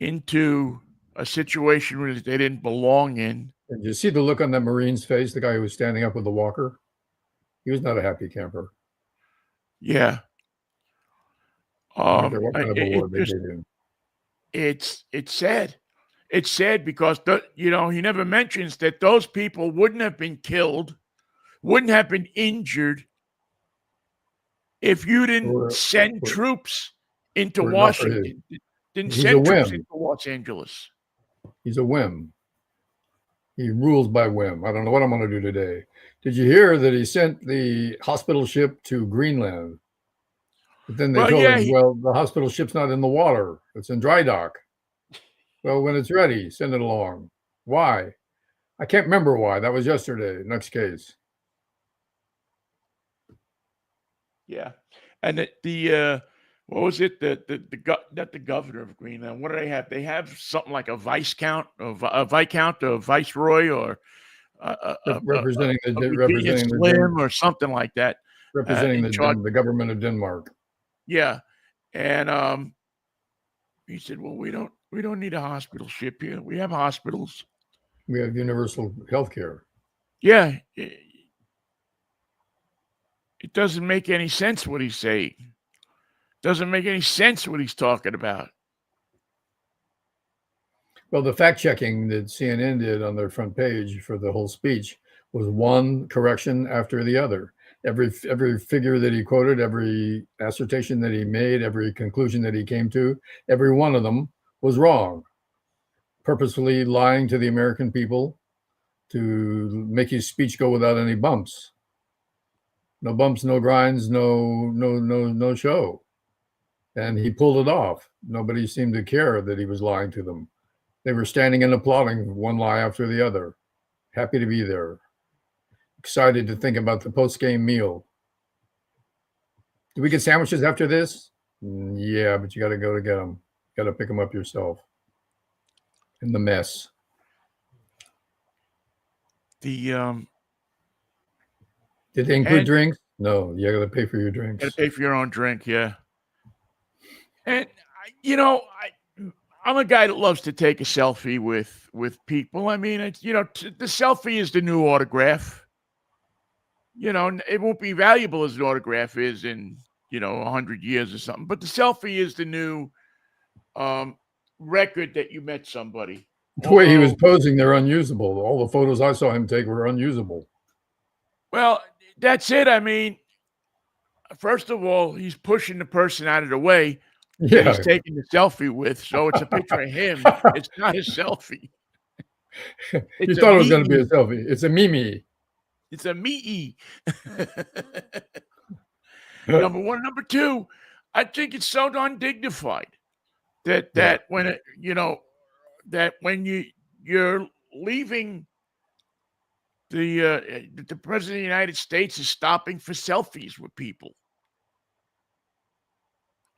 Speaker 2: into a situation where they didn't belong in.
Speaker 1: Did you see the look on that Marine's face, the guy who was standing up with the walker? He was not a happy camper.
Speaker 2: Yeah.
Speaker 1: What kind of award they gave him?
Speaker 2: It's sad. It's sad because, he never mentions that those people wouldn't have been killed, wouldn't have been injured if you didn't send troops into Washington, didn't send troops into Los Angeles.
Speaker 1: He's a whim. He rules by whim. I don't know what I'm going to do today. Did you hear that he sent the hospital ship to Greenland? But then they told him, well, the hospital ship's not in the water. It's in dry dock. Well, when it's ready, send it along. Why? I can't remember why. That was yesterday. Next case.
Speaker 2: Yeah. And what was it? Not the governor of Greenland. What do they have? They have something like a viscount, a viscount, a viceroy, or
Speaker 1: representing
Speaker 2: Slim or something like that.
Speaker 1: Representing the government of Denmark.
Speaker 2: Yeah, and he said, "Well, we don't need a hospital ship here. We have hospitals.
Speaker 1: We have universal health care."
Speaker 2: Yeah, it doesn't make any sense what he's saying. Doesn't make any sense what he's talking about.
Speaker 1: Well, the fact checking that CNN did on their front page for the whole speech was one correction after the other. Every figure that he quoted, every assertion that he made, every conclusion that he came to, every one of them was wrong. Purposefully lying to the American people to make his speech go without any bumps. No bumps, no grinds, no show. And he pulled it off. Nobody seemed to care that he was lying to them. They were standing and applauding one lie after the other. Happy to be there. Excited to think about the post-game meal. Do we get sandwiches after this? Yeah, but you got to go to get them. You got to pick them up yourself. In the mess.
Speaker 2: Did
Speaker 1: they include drinks? No, you got to pay for your drinks.
Speaker 2: Got to pay for your own drink, yeah. And I'm a guy that loves to take a selfie with people. I mean, it's the selfie is the new autograph. It won't be valuable as an autograph is in 100 years or something. But the selfie is the new record that you met somebody.
Speaker 1: The way he was posing, they're unusable. All the photos I saw him take were unusable.
Speaker 2: Well, that's it. I mean, first of all, he's pushing the person out of the way. Yeah. He's taking the selfie with, so it's a picture of him. It's not a selfie.
Speaker 1: You thought it was going to be a selfie. It's a Mimi.
Speaker 2: It's a me. Number one. Number two, I think it's so undignified that
Speaker 1: Yeah.
Speaker 2: when that when you're leaving the president of the United States is stopping for selfies with people.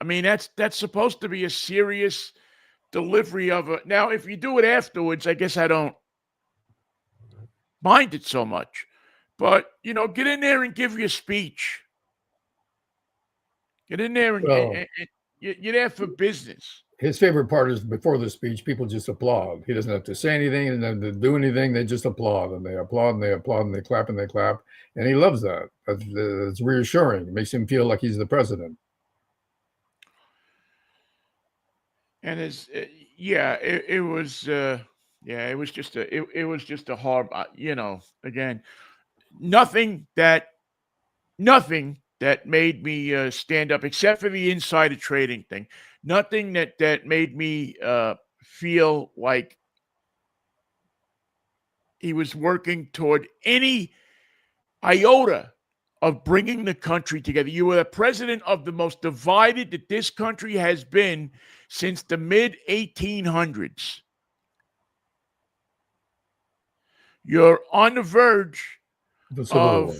Speaker 2: I mean, that's supposed to be a serious delivery of a. Now, if you do it afterwards, I guess I don't mind it so much. But get in there and give your speech. Get in there and
Speaker 1: Well,
Speaker 2: you're there for business.
Speaker 1: his favorite part is before the speech, people just applaud. He doesn't have to say anything and then to do anything. They just applaud and they applaud and they applaud and they clap and they clap. And he loves that. It's reassuring. It makes him feel like he's the president.
Speaker 2: And it was it was just a horrible. Again, nothing that made me stand up except for the insider trading thing. Nothing that made me feel like he was working toward any iota of bringing the country together. You were the president of the most divided that this country has been since the mid 1800s. You're on the verge
Speaker 1: The Civil War.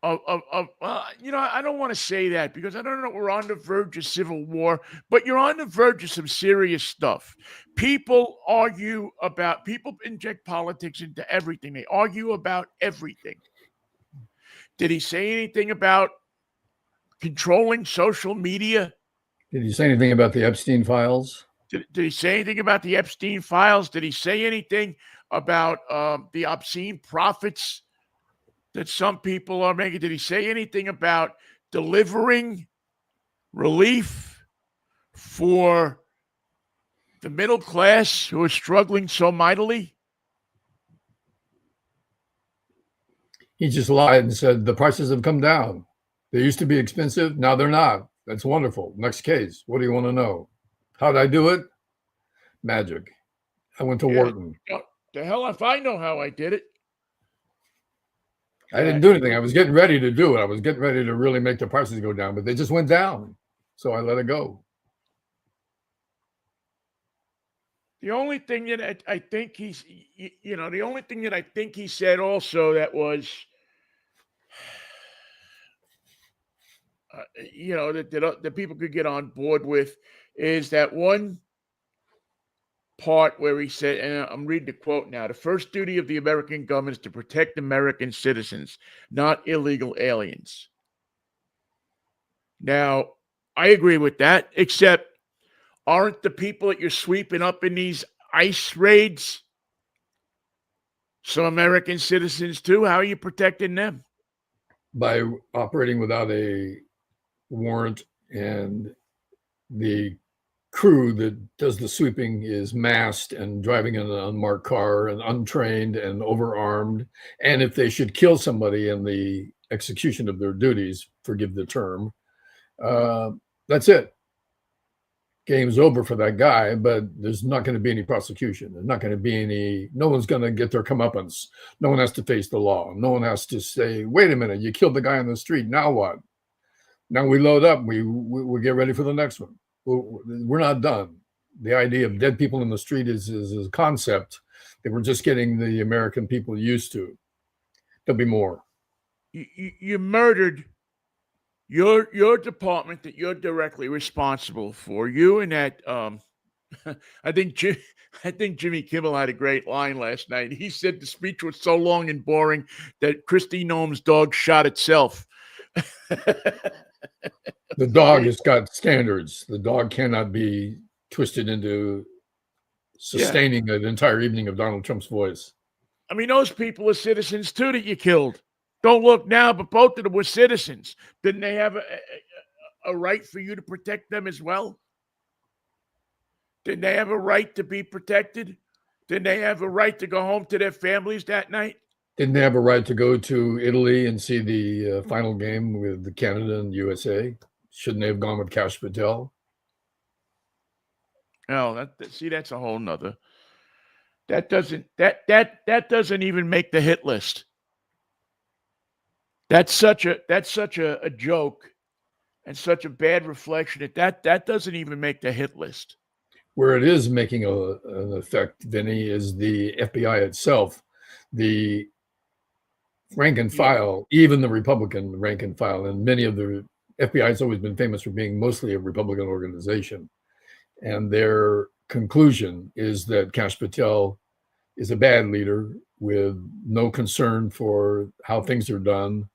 Speaker 2: I don't want to say that because I don't know we're on the verge of civil war, but you're on the verge of some serious stuff. People inject politics into everything. They argue about everything. Did he say anything about controlling social media?
Speaker 1: Did he say anything about the Epstein files?
Speaker 2: Did he say anything about the Epstein files? Did he say anything about the obscene profits that some people are making? Did he say anything about delivering relief for the middle class who are struggling so mightily?
Speaker 1: He just lied and said the prices have come down. They used to be expensive. Now they're not. That's wonderful. Next case. What do you want to know? How'd I do it? Magic. I went to Wharton.
Speaker 2: The hell if I know how I did it.
Speaker 1: I didn't do anything. I was getting ready to do it. I was getting ready to really make the prices go down, but they just went down. So I let it go.
Speaker 2: The only thing that I think the only thing that I think he said also that was, that people could get on board with is that one part where he said, and I'm reading the quote now, the first duty of the American government is to protect American citizens, not illegal aliens. Now, I agree with that, except aren't the people that you're sweeping up in these ICE raids some American citizens too? How are you protecting them?
Speaker 1: By operating without a warrant, and the crew that does the sweeping is masked and driving in an unmarked car and untrained and overarmed. And if they should kill somebody in the execution of their duties, forgive the term, that's it. Game's over for that guy, but there's not going to be any prosecution. There's not going to be no one's going to get their comeuppance. No one has to face the law. No one has to say, wait a minute, you killed the guy on the street. Now what? Now we load up. We get ready for the next one. We're not done. The idea of dead people in the street is a concept that we're just getting the American people used to. There'll be more.
Speaker 2: You murdered your department that you're directly responsible for. You and that I think Jimmy Kimmel had a great line last night. He said the speech was so long and boring that Christy Noem's dog shot itself.
Speaker 1: The dog has got standards. The dog cannot be twisted into sustaining an entire evening of Donald Trump's voice.
Speaker 2: I mean, those people are citizens too that you killed. Don't look now, but both of them were citizens. Didn't they have a right for you to protect them as well? Didn't they have a right to be protected? Didn't they have a right to go home to their families that night?
Speaker 1: Didn't they have a right to go to Italy and see the final game with Canada and USA? Shouldn't they have gone with Kash Patel?
Speaker 2: No, that's a whole nother. That doesn't even make the hit list. That's such a joke and such a bad reflection that doesn't even make the hit list.
Speaker 1: Where it is making an effect, Vinny, is the FBI itself. The rank and file, even the Republican rank and file, and many of the FBI has always been famous for being mostly a Republican organization. And their conclusion is that Kash Patel is a bad leader with no concern for how things are done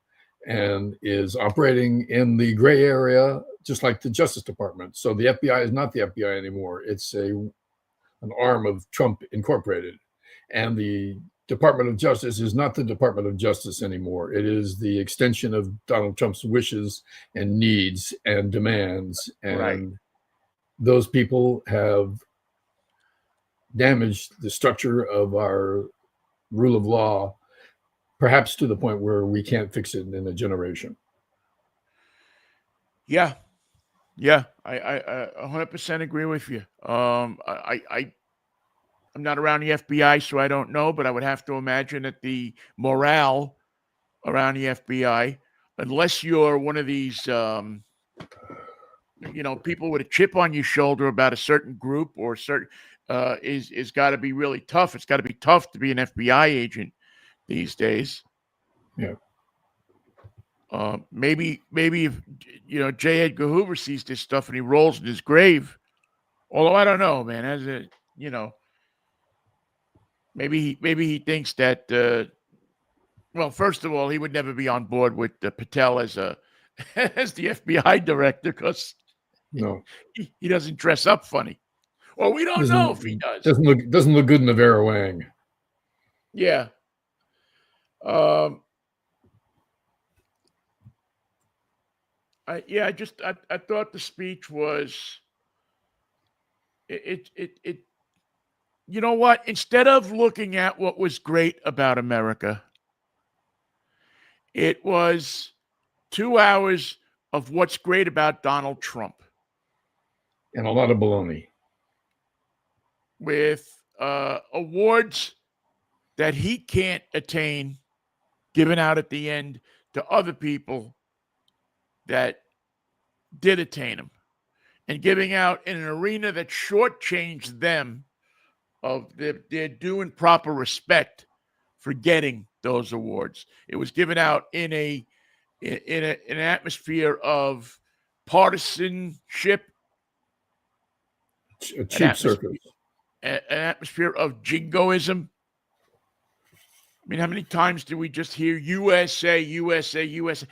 Speaker 1: and is operating in the gray area, just like the Justice Department. So the FBI is not the FBI anymore. It's an arm of Trump Incorporated. And the Department of Justice is not the Department of Justice anymore. It is the extension of Donald Trump's wishes and needs and demands. And those people have damaged the structure of our rule of law, perhaps to the point where we can't fix it in a generation.
Speaker 2: Yeah. I 100% agree with you. I'm not around the FBI, so I don't know, but I would have to imagine that the morale around the FBI, unless you're one of these, people with a chip on your shoulder about a certain group or certain, is got to be really tough. It's got to be tough to be an FBI agent these days.
Speaker 1: Yeah.
Speaker 2: Maybe if J. Edgar Hoover sees this stuff and he rolls in his grave. Although I don't know, man. As a maybe he thinks that. Well, first of all, he would never be on board with Patel as the FBI director because he doesn't dress up funny. Well, we don't know if he does.
Speaker 1: Doesn't look good in the Vera Wang.
Speaker 2: Yeah. I thought the speech was it you know what? Instead of looking at what was great about America, it was 2 hours of what's great about Donald Trump.
Speaker 1: And a lot of baloney.
Speaker 2: With awards that he can't attain, given out at the end to other people that did attain them, and giving out in an arena that shortchanged them of their due and proper respect for getting those awards. It was given out in an atmosphere of partisanship,
Speaker 1: a cheap circus,
Speaker 2: an atmosphere of jingoism. I mean, how many times do we just hear USA, USA, USA?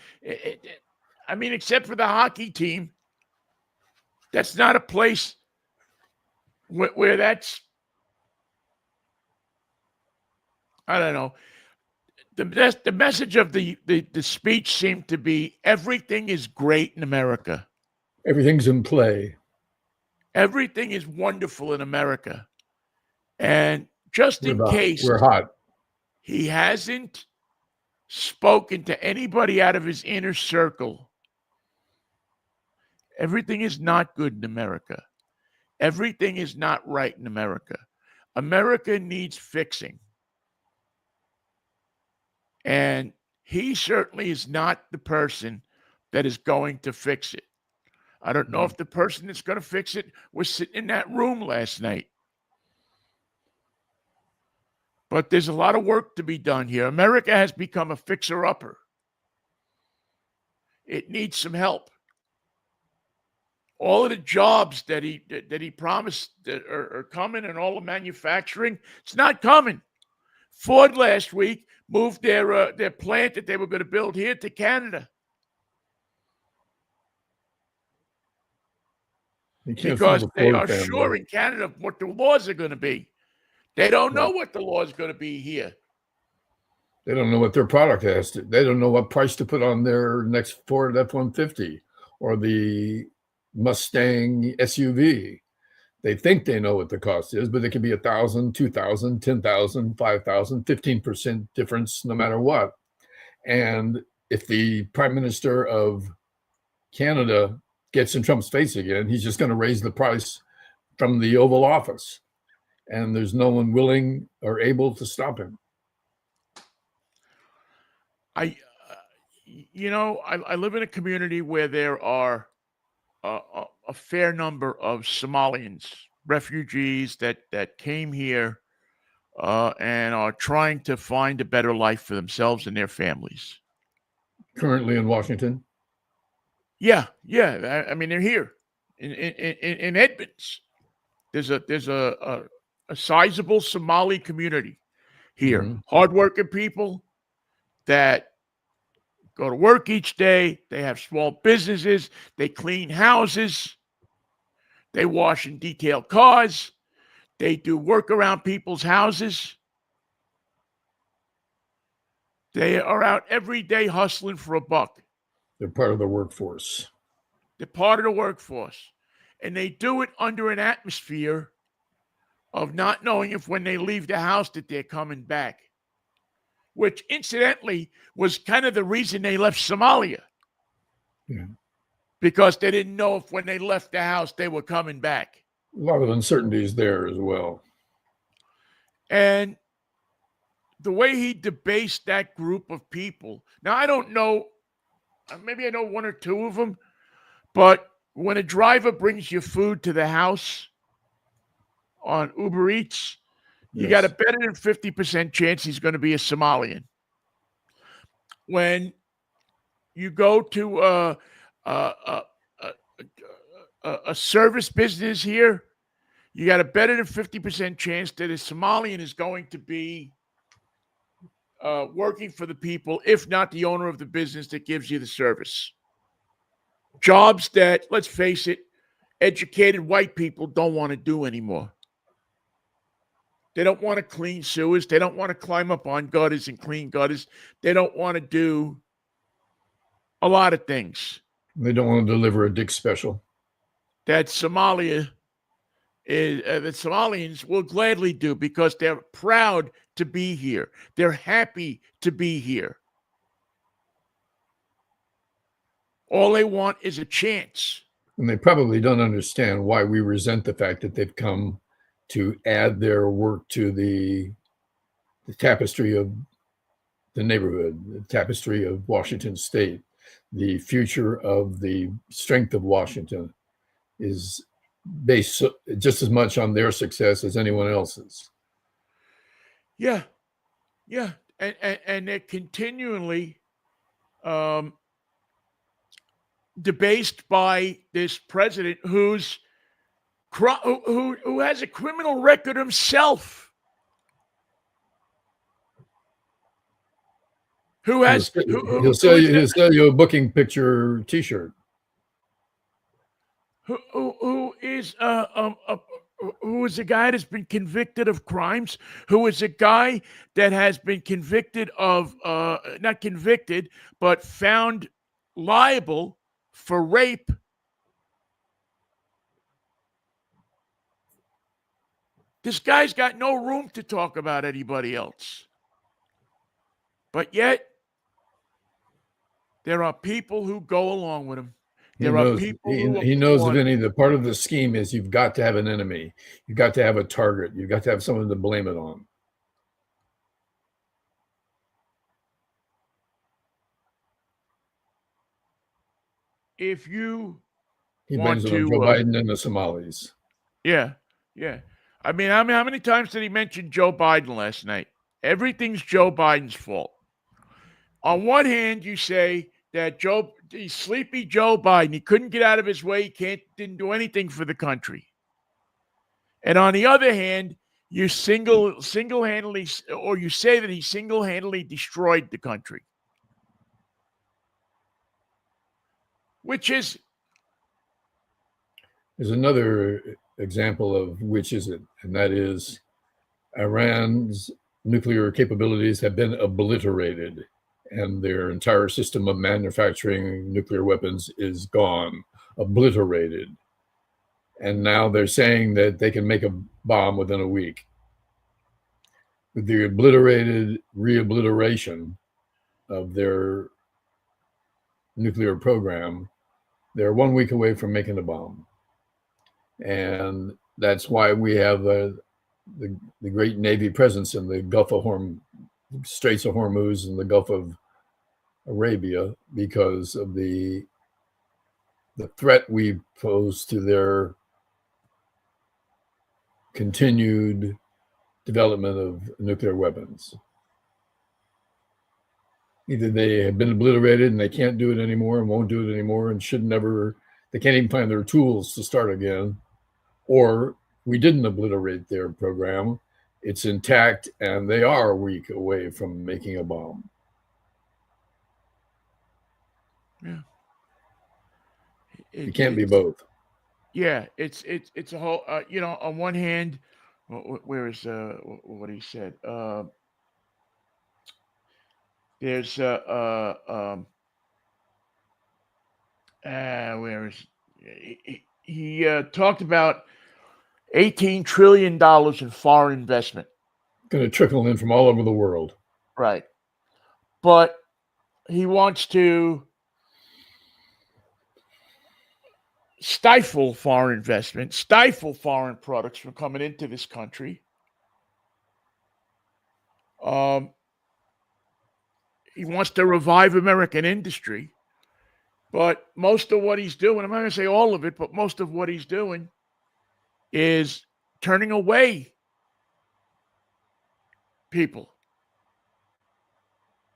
Speaker 2: I mean, except for the hockey team, that's not a place where that's, I don't know. The message of the speech seemed to be everything is great in America.
Speaker 1: Everything's in play.
Speaker 2: Everything is wonderful in America. And just in case
Speaker 1: we're hot,
Speaker 2: he hasn't spoken to anybody out of his inner circle, everything is not good in America. Everything is not right in America. America needs fixing. And he certainly is not the person that is going to fix it. I don't know if the person that's going to fix it was sitting in that room last night. But there's a lot of work to be done here. America has become a fixer-upper. It needs some help. All of the jobs that he promised that are coming, and all the manufacturing, it's not coming. Ford last week moved their plant that they were going to build here to Canada. Because they are sure in Canada what the laws are going to be. They don't know what the law is going to be here.
Speaker 1: They don't know what their product has to. They don't know what price to put on their next Ford F-150 or the Mustang SUV. They think they know what the cost is, but it can be 1,000, 2,000, 10,000, 5,000, 15% difference no matter what. And if the Prime Minister of Canada gets in Trump's face again, he's just going to raise the price from the Oval Office. And there's no one willing or able to stop him.
Speaker 2: I live in a community where there are a fair number of Somalians, refugees that came here and are trying to find a better life for themselves and their families.
Speaker 1: Currently in Washington.
Speaker 2: Yeah, yeah. I mean, they're here in Edmonds. There's a sizable Somali community here.
Speaker 1: Mhm.
Speaker 2: Hardworking people that go to work each day. They have small businesses. They clean houses. They wash and detail cars. They do work around people's houses. They are out every day hustling for a buck.
Speaker 1: They're part of the workforce.
Speaker 2: They're part of the workforce. And they do it under an atmosphere of not knowing if when they leave the house that they're coming back, which incidentally was kind of the reason they left Somalia.
Speaker 1: Yeah.
Speaker 2: Because they didn't know if when they left the house they were coming back.
Speaker 1: A lot of uncertainties there as well.
Speaker 2: And the way he debased that group of people. Now, I don't know, maybe I know one or two of them, but when a driver brings you food to the house on Uber Eats, you got a better than 50% chance he's going to be a Somalian. When you go to a service business here, you got a better than 50% chance that a Somalian is going to be working for the people, if not the owner of the business that gives you the service. Jobs that, let's face it, educated white people don't want to do anymore. They don't want to clean sewers. They don't want to climb up on gutters and clean gutters. They don't want to do a lot of things.
Speaker 1: They don't want to deliver a dick special.
Speaker 2: That Somalia is the Somalians will gladly do because they're proud to be here. They're happy to be here. All they want is a chance.
Speaker 1: And they probably don't understand why we resent the fact that they've come to add their work to the tapestry of the neighborhood, the tapestry of Washington State. The future of the strength of Washington is based just as much on their success as anyone else's.
Speaker 2: Yeah. And they're continually debased by this president who has a criminal record himself. He'll sell
Speaker 1: you a booking picture T-shirt.
Speaker 2: Who is a guy that's been convicted of crimes? Who is a guy that has been convicted of not convicted, but found liable for rape? This guy's got no room to talk about anybody else. But yet, there are people who go along with him. There are people
Speaker 1: he knows, Vinnie, the part of the scheme is you've got to have an enemy. You've got to have a target. You've got to have someone to blame it on.
Speaker 2: If you
Speaker 1: blames it on Joe Biden and the Somalis.
Speaker 2: Yeah. I mean, how many times did he mention Joe Biden last night? Everything's Joe Biden's fault. On one hand, you say that sleepy Joe Biden, he couldn't get out of his way. He didn't do anything for the country. And on the other hand, you single-handedly, or you say that he single-handedly destroyed the country. Which is?
Speaker 1: There's another example of which is it, and that is Iran's nuclear capabilities have been obliterated, and their entire system of manufacturing nuclear weapons is gone, obliterated. And now they're saying that they can make a bomb within a week. With the re-obliteration of their nuclear program, they're 1 week away from making a bomb. And that's why we have the great Navy presence in the Gulf of Straits of Hormuz and the Gulf of Arabia because of the threat we pose to their continued development of nuclear weapons. Either they have been obliterated and they can't do it anymore and won't do it anymore and should never, they can't even find their tools to start again, or we didn't obliterate their program. It's intact and they are a week away from making a bomb.
Speaker 2: Yeah.
Speaker 1: It can't be both.
Speaker 2: Yeah, it's a whole. On one hand, where is what he said? There's where is he talked about $18 trillion in foreign investment.
Speaker 1: Going to trickle in from all over the world.
Speaker 2: Right. But he wants to stifle foreign investment, stifle foreign products from coming into this country. He wants to revive American industry. But most of what he's doing, I'm not going to say all of it, but most of what he's doing is turning away people,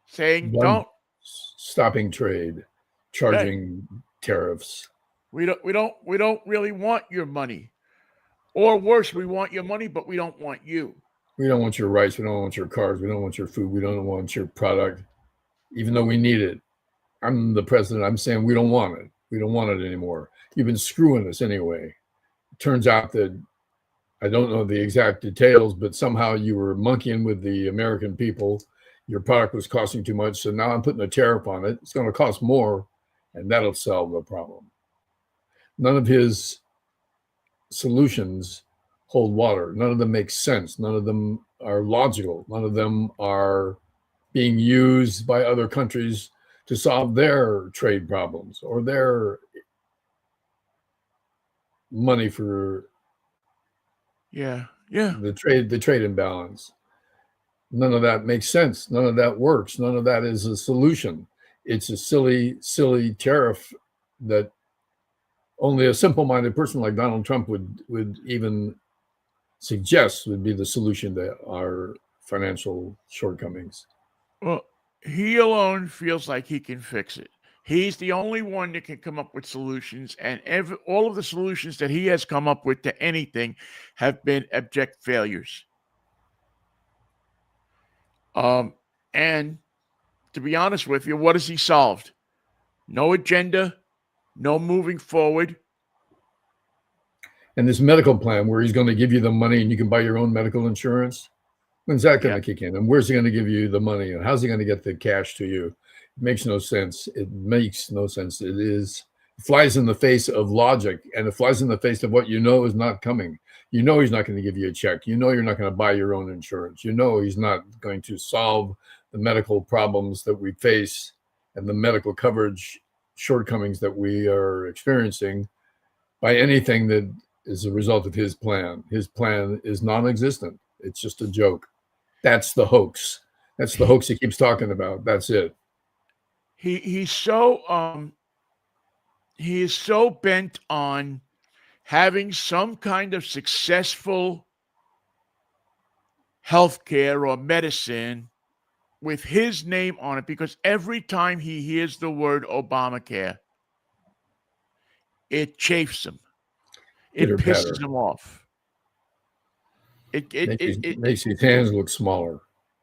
Speaker 2: saying don't,
Speaker 1: stopping trade, charging tariffs.
Speaker 2: We don't really want your money, or worse, we want your money, but we don't want you.
Speaker 1: We don't want your rights. We don't want your cars. We don't want your food. We don't want your product, even though we need it. I'm the president. I'm saying we don't want it. We don't want it anymore. You've been screwing us anyway. It turns out that I don't know the exact details, but somehow you were monkeying with the American people. Your product was costing too much. So now I'm putting a tariff on it. It's going to cost more, and that'll solve the problem. None of his solutions hold water. None of them make sense. None of them are logical. None of them are being used by other countries to solve their trade problems or their money for the trade imbalance. None of that makes sense. None of that works. None of that is a solution. It's a silly tariff that only a simple-minded person like Donald Trump would even suggest would be the solution to our financial shortcomings.
Speaker 2: Well, he alone feels like he can fix it. He's the only one that can come up with solutions, and all of the solutions that he has come up with to anything have been abject failures. And to be honest with you, what has he solved? No agenda, no moving forward.
Speaker 1: And this medical plan where he's going to give you the money and you can buy your own medical insurance, when's that going to kick in? And where's he going to give you the money? And how's he going to get the cash to you? It makes no sense. It makes no sense. It flies in the face of logic, and it flies in the face of what you know is not coming. You know he's not going to give you a check. You know you're not going to buy your own insurance. You know he's not going to solve the medical problems that we face and the medical coverage shortcomings that we are experiencing by anything that is a result of his plan. His plan is non-existent. It's just a joke. That's the hoax. That's the hoax he keeps talking about. That's it.
Speaker 2: He is so bent on having some kind of successful healthcare or medicine with his name on it, because every time he hears the word Obamacare, it chafes him. It pisses him off. It
Speaker 1: makes his hands look smaller.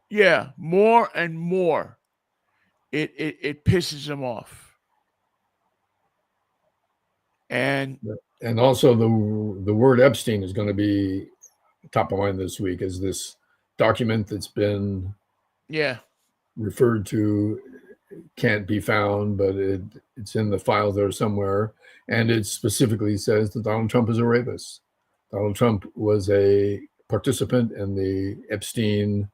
Speaker 2: Yeah, more and more. It pisses him off. And
Speaker 1: also the word Epstein is going to be top of mind this week as this document that's been referred to can't be found, but it's in the files there somewhere, and it specifically says that Donald Trump is a rapist. Donald Trump was a participant in the Epstein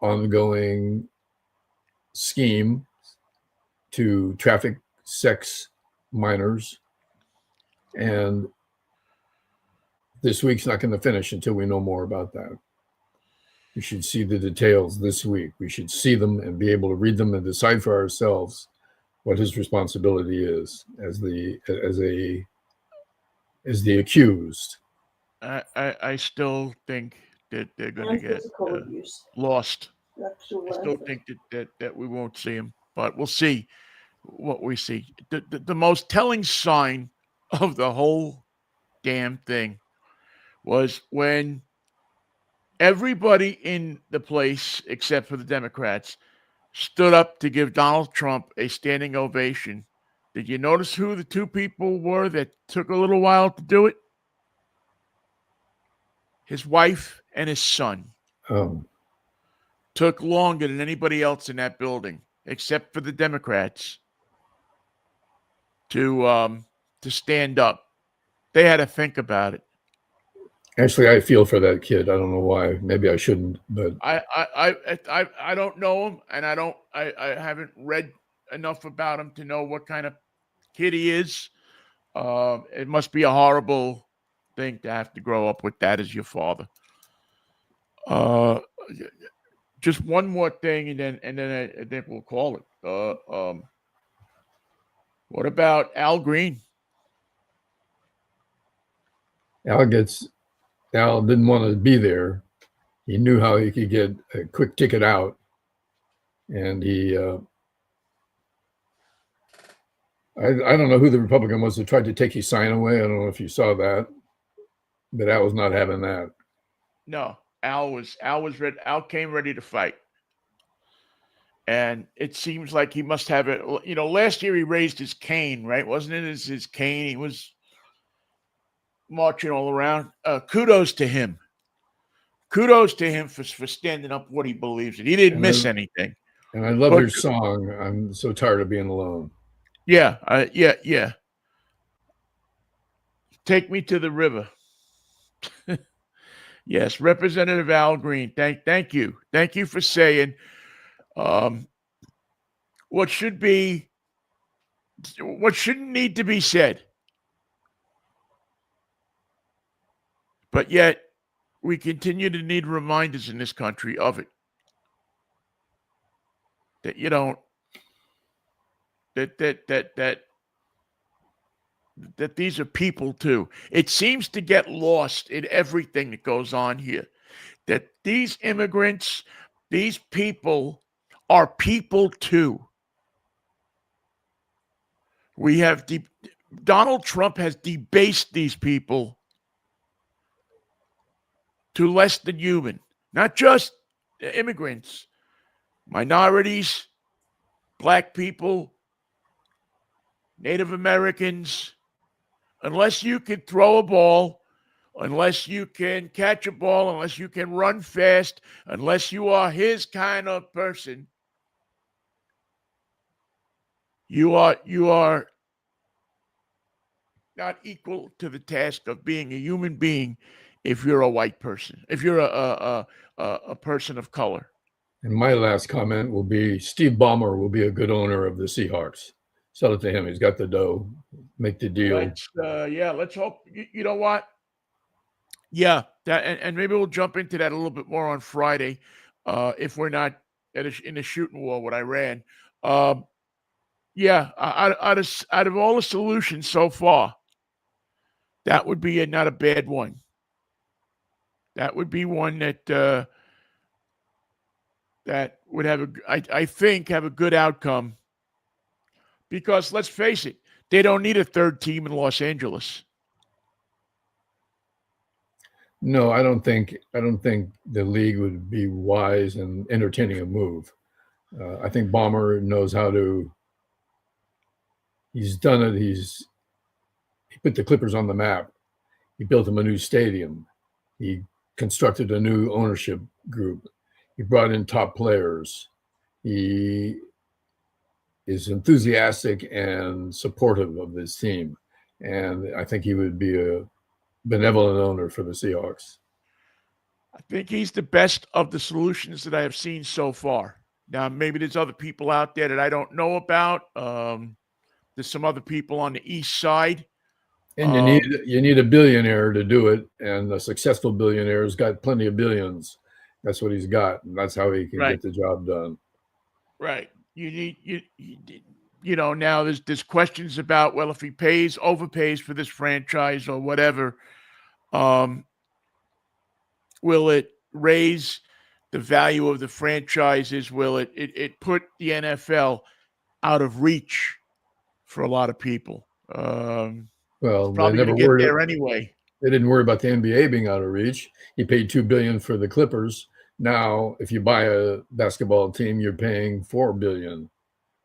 Speaker 1: ongoing scheme to traffic sex minors, and this week's not going to finish until we know more about that. We should see the details this week. We should see them and be able to read them and decide for ourselves what his responsibility is as the accused.
Speaker 2: I still think that they're going to
Speaker 3: And
Speaker 2: get
Speaker 3: physical abuse.
Speaker 2: lost.
Speaker 3: Sexual
Speaker 2: I
Speaker 3: and
Speaker 2: still think that we won't see him, but we'll see what we see. The most telling sign of the whole damn thing was when everybody in the place, except for the Democrats, stood up to give Donald Trump a standing ovation. Did you notice who the two people were that took a little while to do it? His wife and his son. Took longer than anybody else in that building, except for the Democrats, to stand up. They had to think about it.
Speaker 1: Actually, I feel for that kid. I don't know why. Maybe I shouldn't, but
Speaker 2: I don't know him, and I haven't read enough about him to know what kind of kid he is. It must be a horrible thing to have to grow up with that as your father. Just one more thing, and then I think we'll call it. What about Al Green?
Speaker 1: Al didn't want to be there. He knew how he could get a quick ticket out, and he. I don't know who the Republican was that tried to take his sign away. I don't know if you saw that, but Al was not having that.
Speaker 2: No, Al was ready. Al came ready to fight, and it seems like he must have it. You know, last year he raised his cane, right? Wasn't it his cane? He was marching all around. Kudos to him. Kudos to him for standing up what he believes in. He didn't miss anything.
Speaker 1: And I love your song. I'm so tired of being alone.
Speaker 2: Yeah, yeah. Take me to the river. Yes, Representative Al Green. Thank you. Thank you for saying what shouldn't need to be said. But yet we continue to need reminders in this country of it. That you don't that these are people too. It seems to get lost in everything that goes on here. That these immigrants, these people are people too. We have Donald Trump has debased these people to less than human. Not just immigrants, minorities, Black people, Native Americans. Unless you can throw a ball, unless you can catch a ball, unless you can run fast, unless you are his kind of person, you are not equal to the task of being a human being if you're a white person, if you're a person of color.
Speaker 1: And my last comment will be Steve Ballmer will be a good owner of the Seahawks. Sell it to him. He's got the dough. Make the deal.
Speaker 2: Let's hope. You know what? Yeah, and maybe we'll jump into that a little bit more on Friday, if we're not in a shooting war with Iran. Yeah, out of all the solutions so far, that would be not a bad one. That would be one that would have I think have a good outcome. Because let's face it, they don't need a third team in Los Angeles.
Speaker 1: No, I don't think the league would be wise in entertaining a move. I think Ballmer knows how to. He's done it. He put the Clippers on the map. He built them a new stadium. He constructed a new ownership group. He brought in top players. He is enthusiastic and supportive of this team. And I think he would be a benevolent owner for the Seahawks.
Speaker 2: I think he's the best of the solutions that I have seen so far. Now, maybe there's other people out there that I don't know about. There's some other people on the east side.
Speaker 1: And you need a billionaire to do it. And a successful billionaire has got plenty of billions. That's what he's got, and that's how he can
Speaker 2: Right.
Speaker 1: get the job done.
Speaker 2: Right. You need you know, now there's questions about, well, if he overpays for this franchise or whatever, will it raise the value of the franchises? Will it put the NFL out of reach for a lot of people?
Speaker 1: Well, they
Speaker 2: Probably going
Speaker 1: never
Speaker 2: to get
Speaker 1: worried.
Speaker 2: there anyway.
Speaker 1: They didn't worry about the NBA being out of reach. He paid $2 billion for the Clippers. Now, if you buy a basketball team, you're paying $4 billion,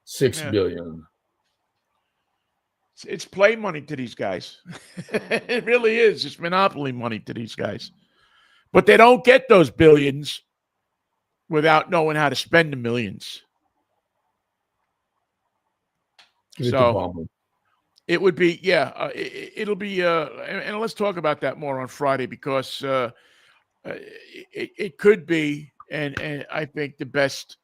Speaker 1: $6 billion.
Speaker 2: It's play money to these guys. It really is. It's monopoly money to these guys. But they don't get those billions without knowing how to spend the millions. So it would be, it'll be, and let's talk about that more on Friday, because it could be, and I think the best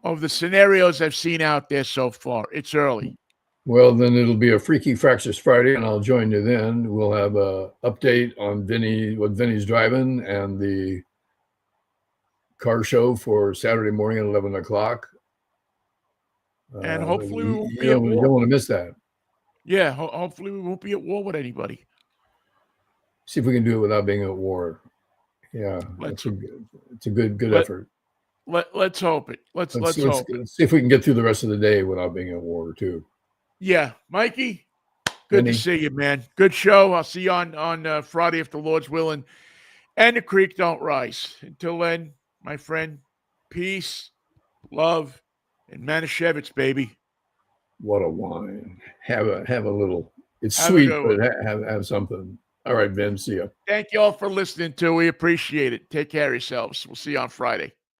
Speaker 2: of the scenarios I've seen out there so far. It's early.
Speaker 1: Well, then it'll be a Freaky Fractious Friday, and I'll join you then. We'll have a update on what Vinnie's driving, and the car show for Saturday morning at 11 o'clock.
Speaker 2: And hopefully we won't be
Speaker 1: you
Speaker 2: at war.
Speaker 1: don't want to miss that.
Speaker 2: Yeah, hopefully we won't be at war with anybody.
Speaker 1: See if we can do it without being at war. Yeah, it's a good effort.
Speaker 2: Let's hope it. Let's hope it.
Speaker 1: Let's see if we can get through the rest of the day without being at war too.
Speaker 2: Yeah, Mikey, good to see you, man. Good show. I'll see you on Friday if the Lord's willing, and the creek don't rise. Until then, my friend, peace, love, and Manischewitz, baby.
Speaker 1: What a wine. Have a little. It's sweet, but have something. All right, Vin. See ya.
Speaker 2: Thank you all for listening, too. We appreciate it. Take care of yourselves. We'll see you on Friday.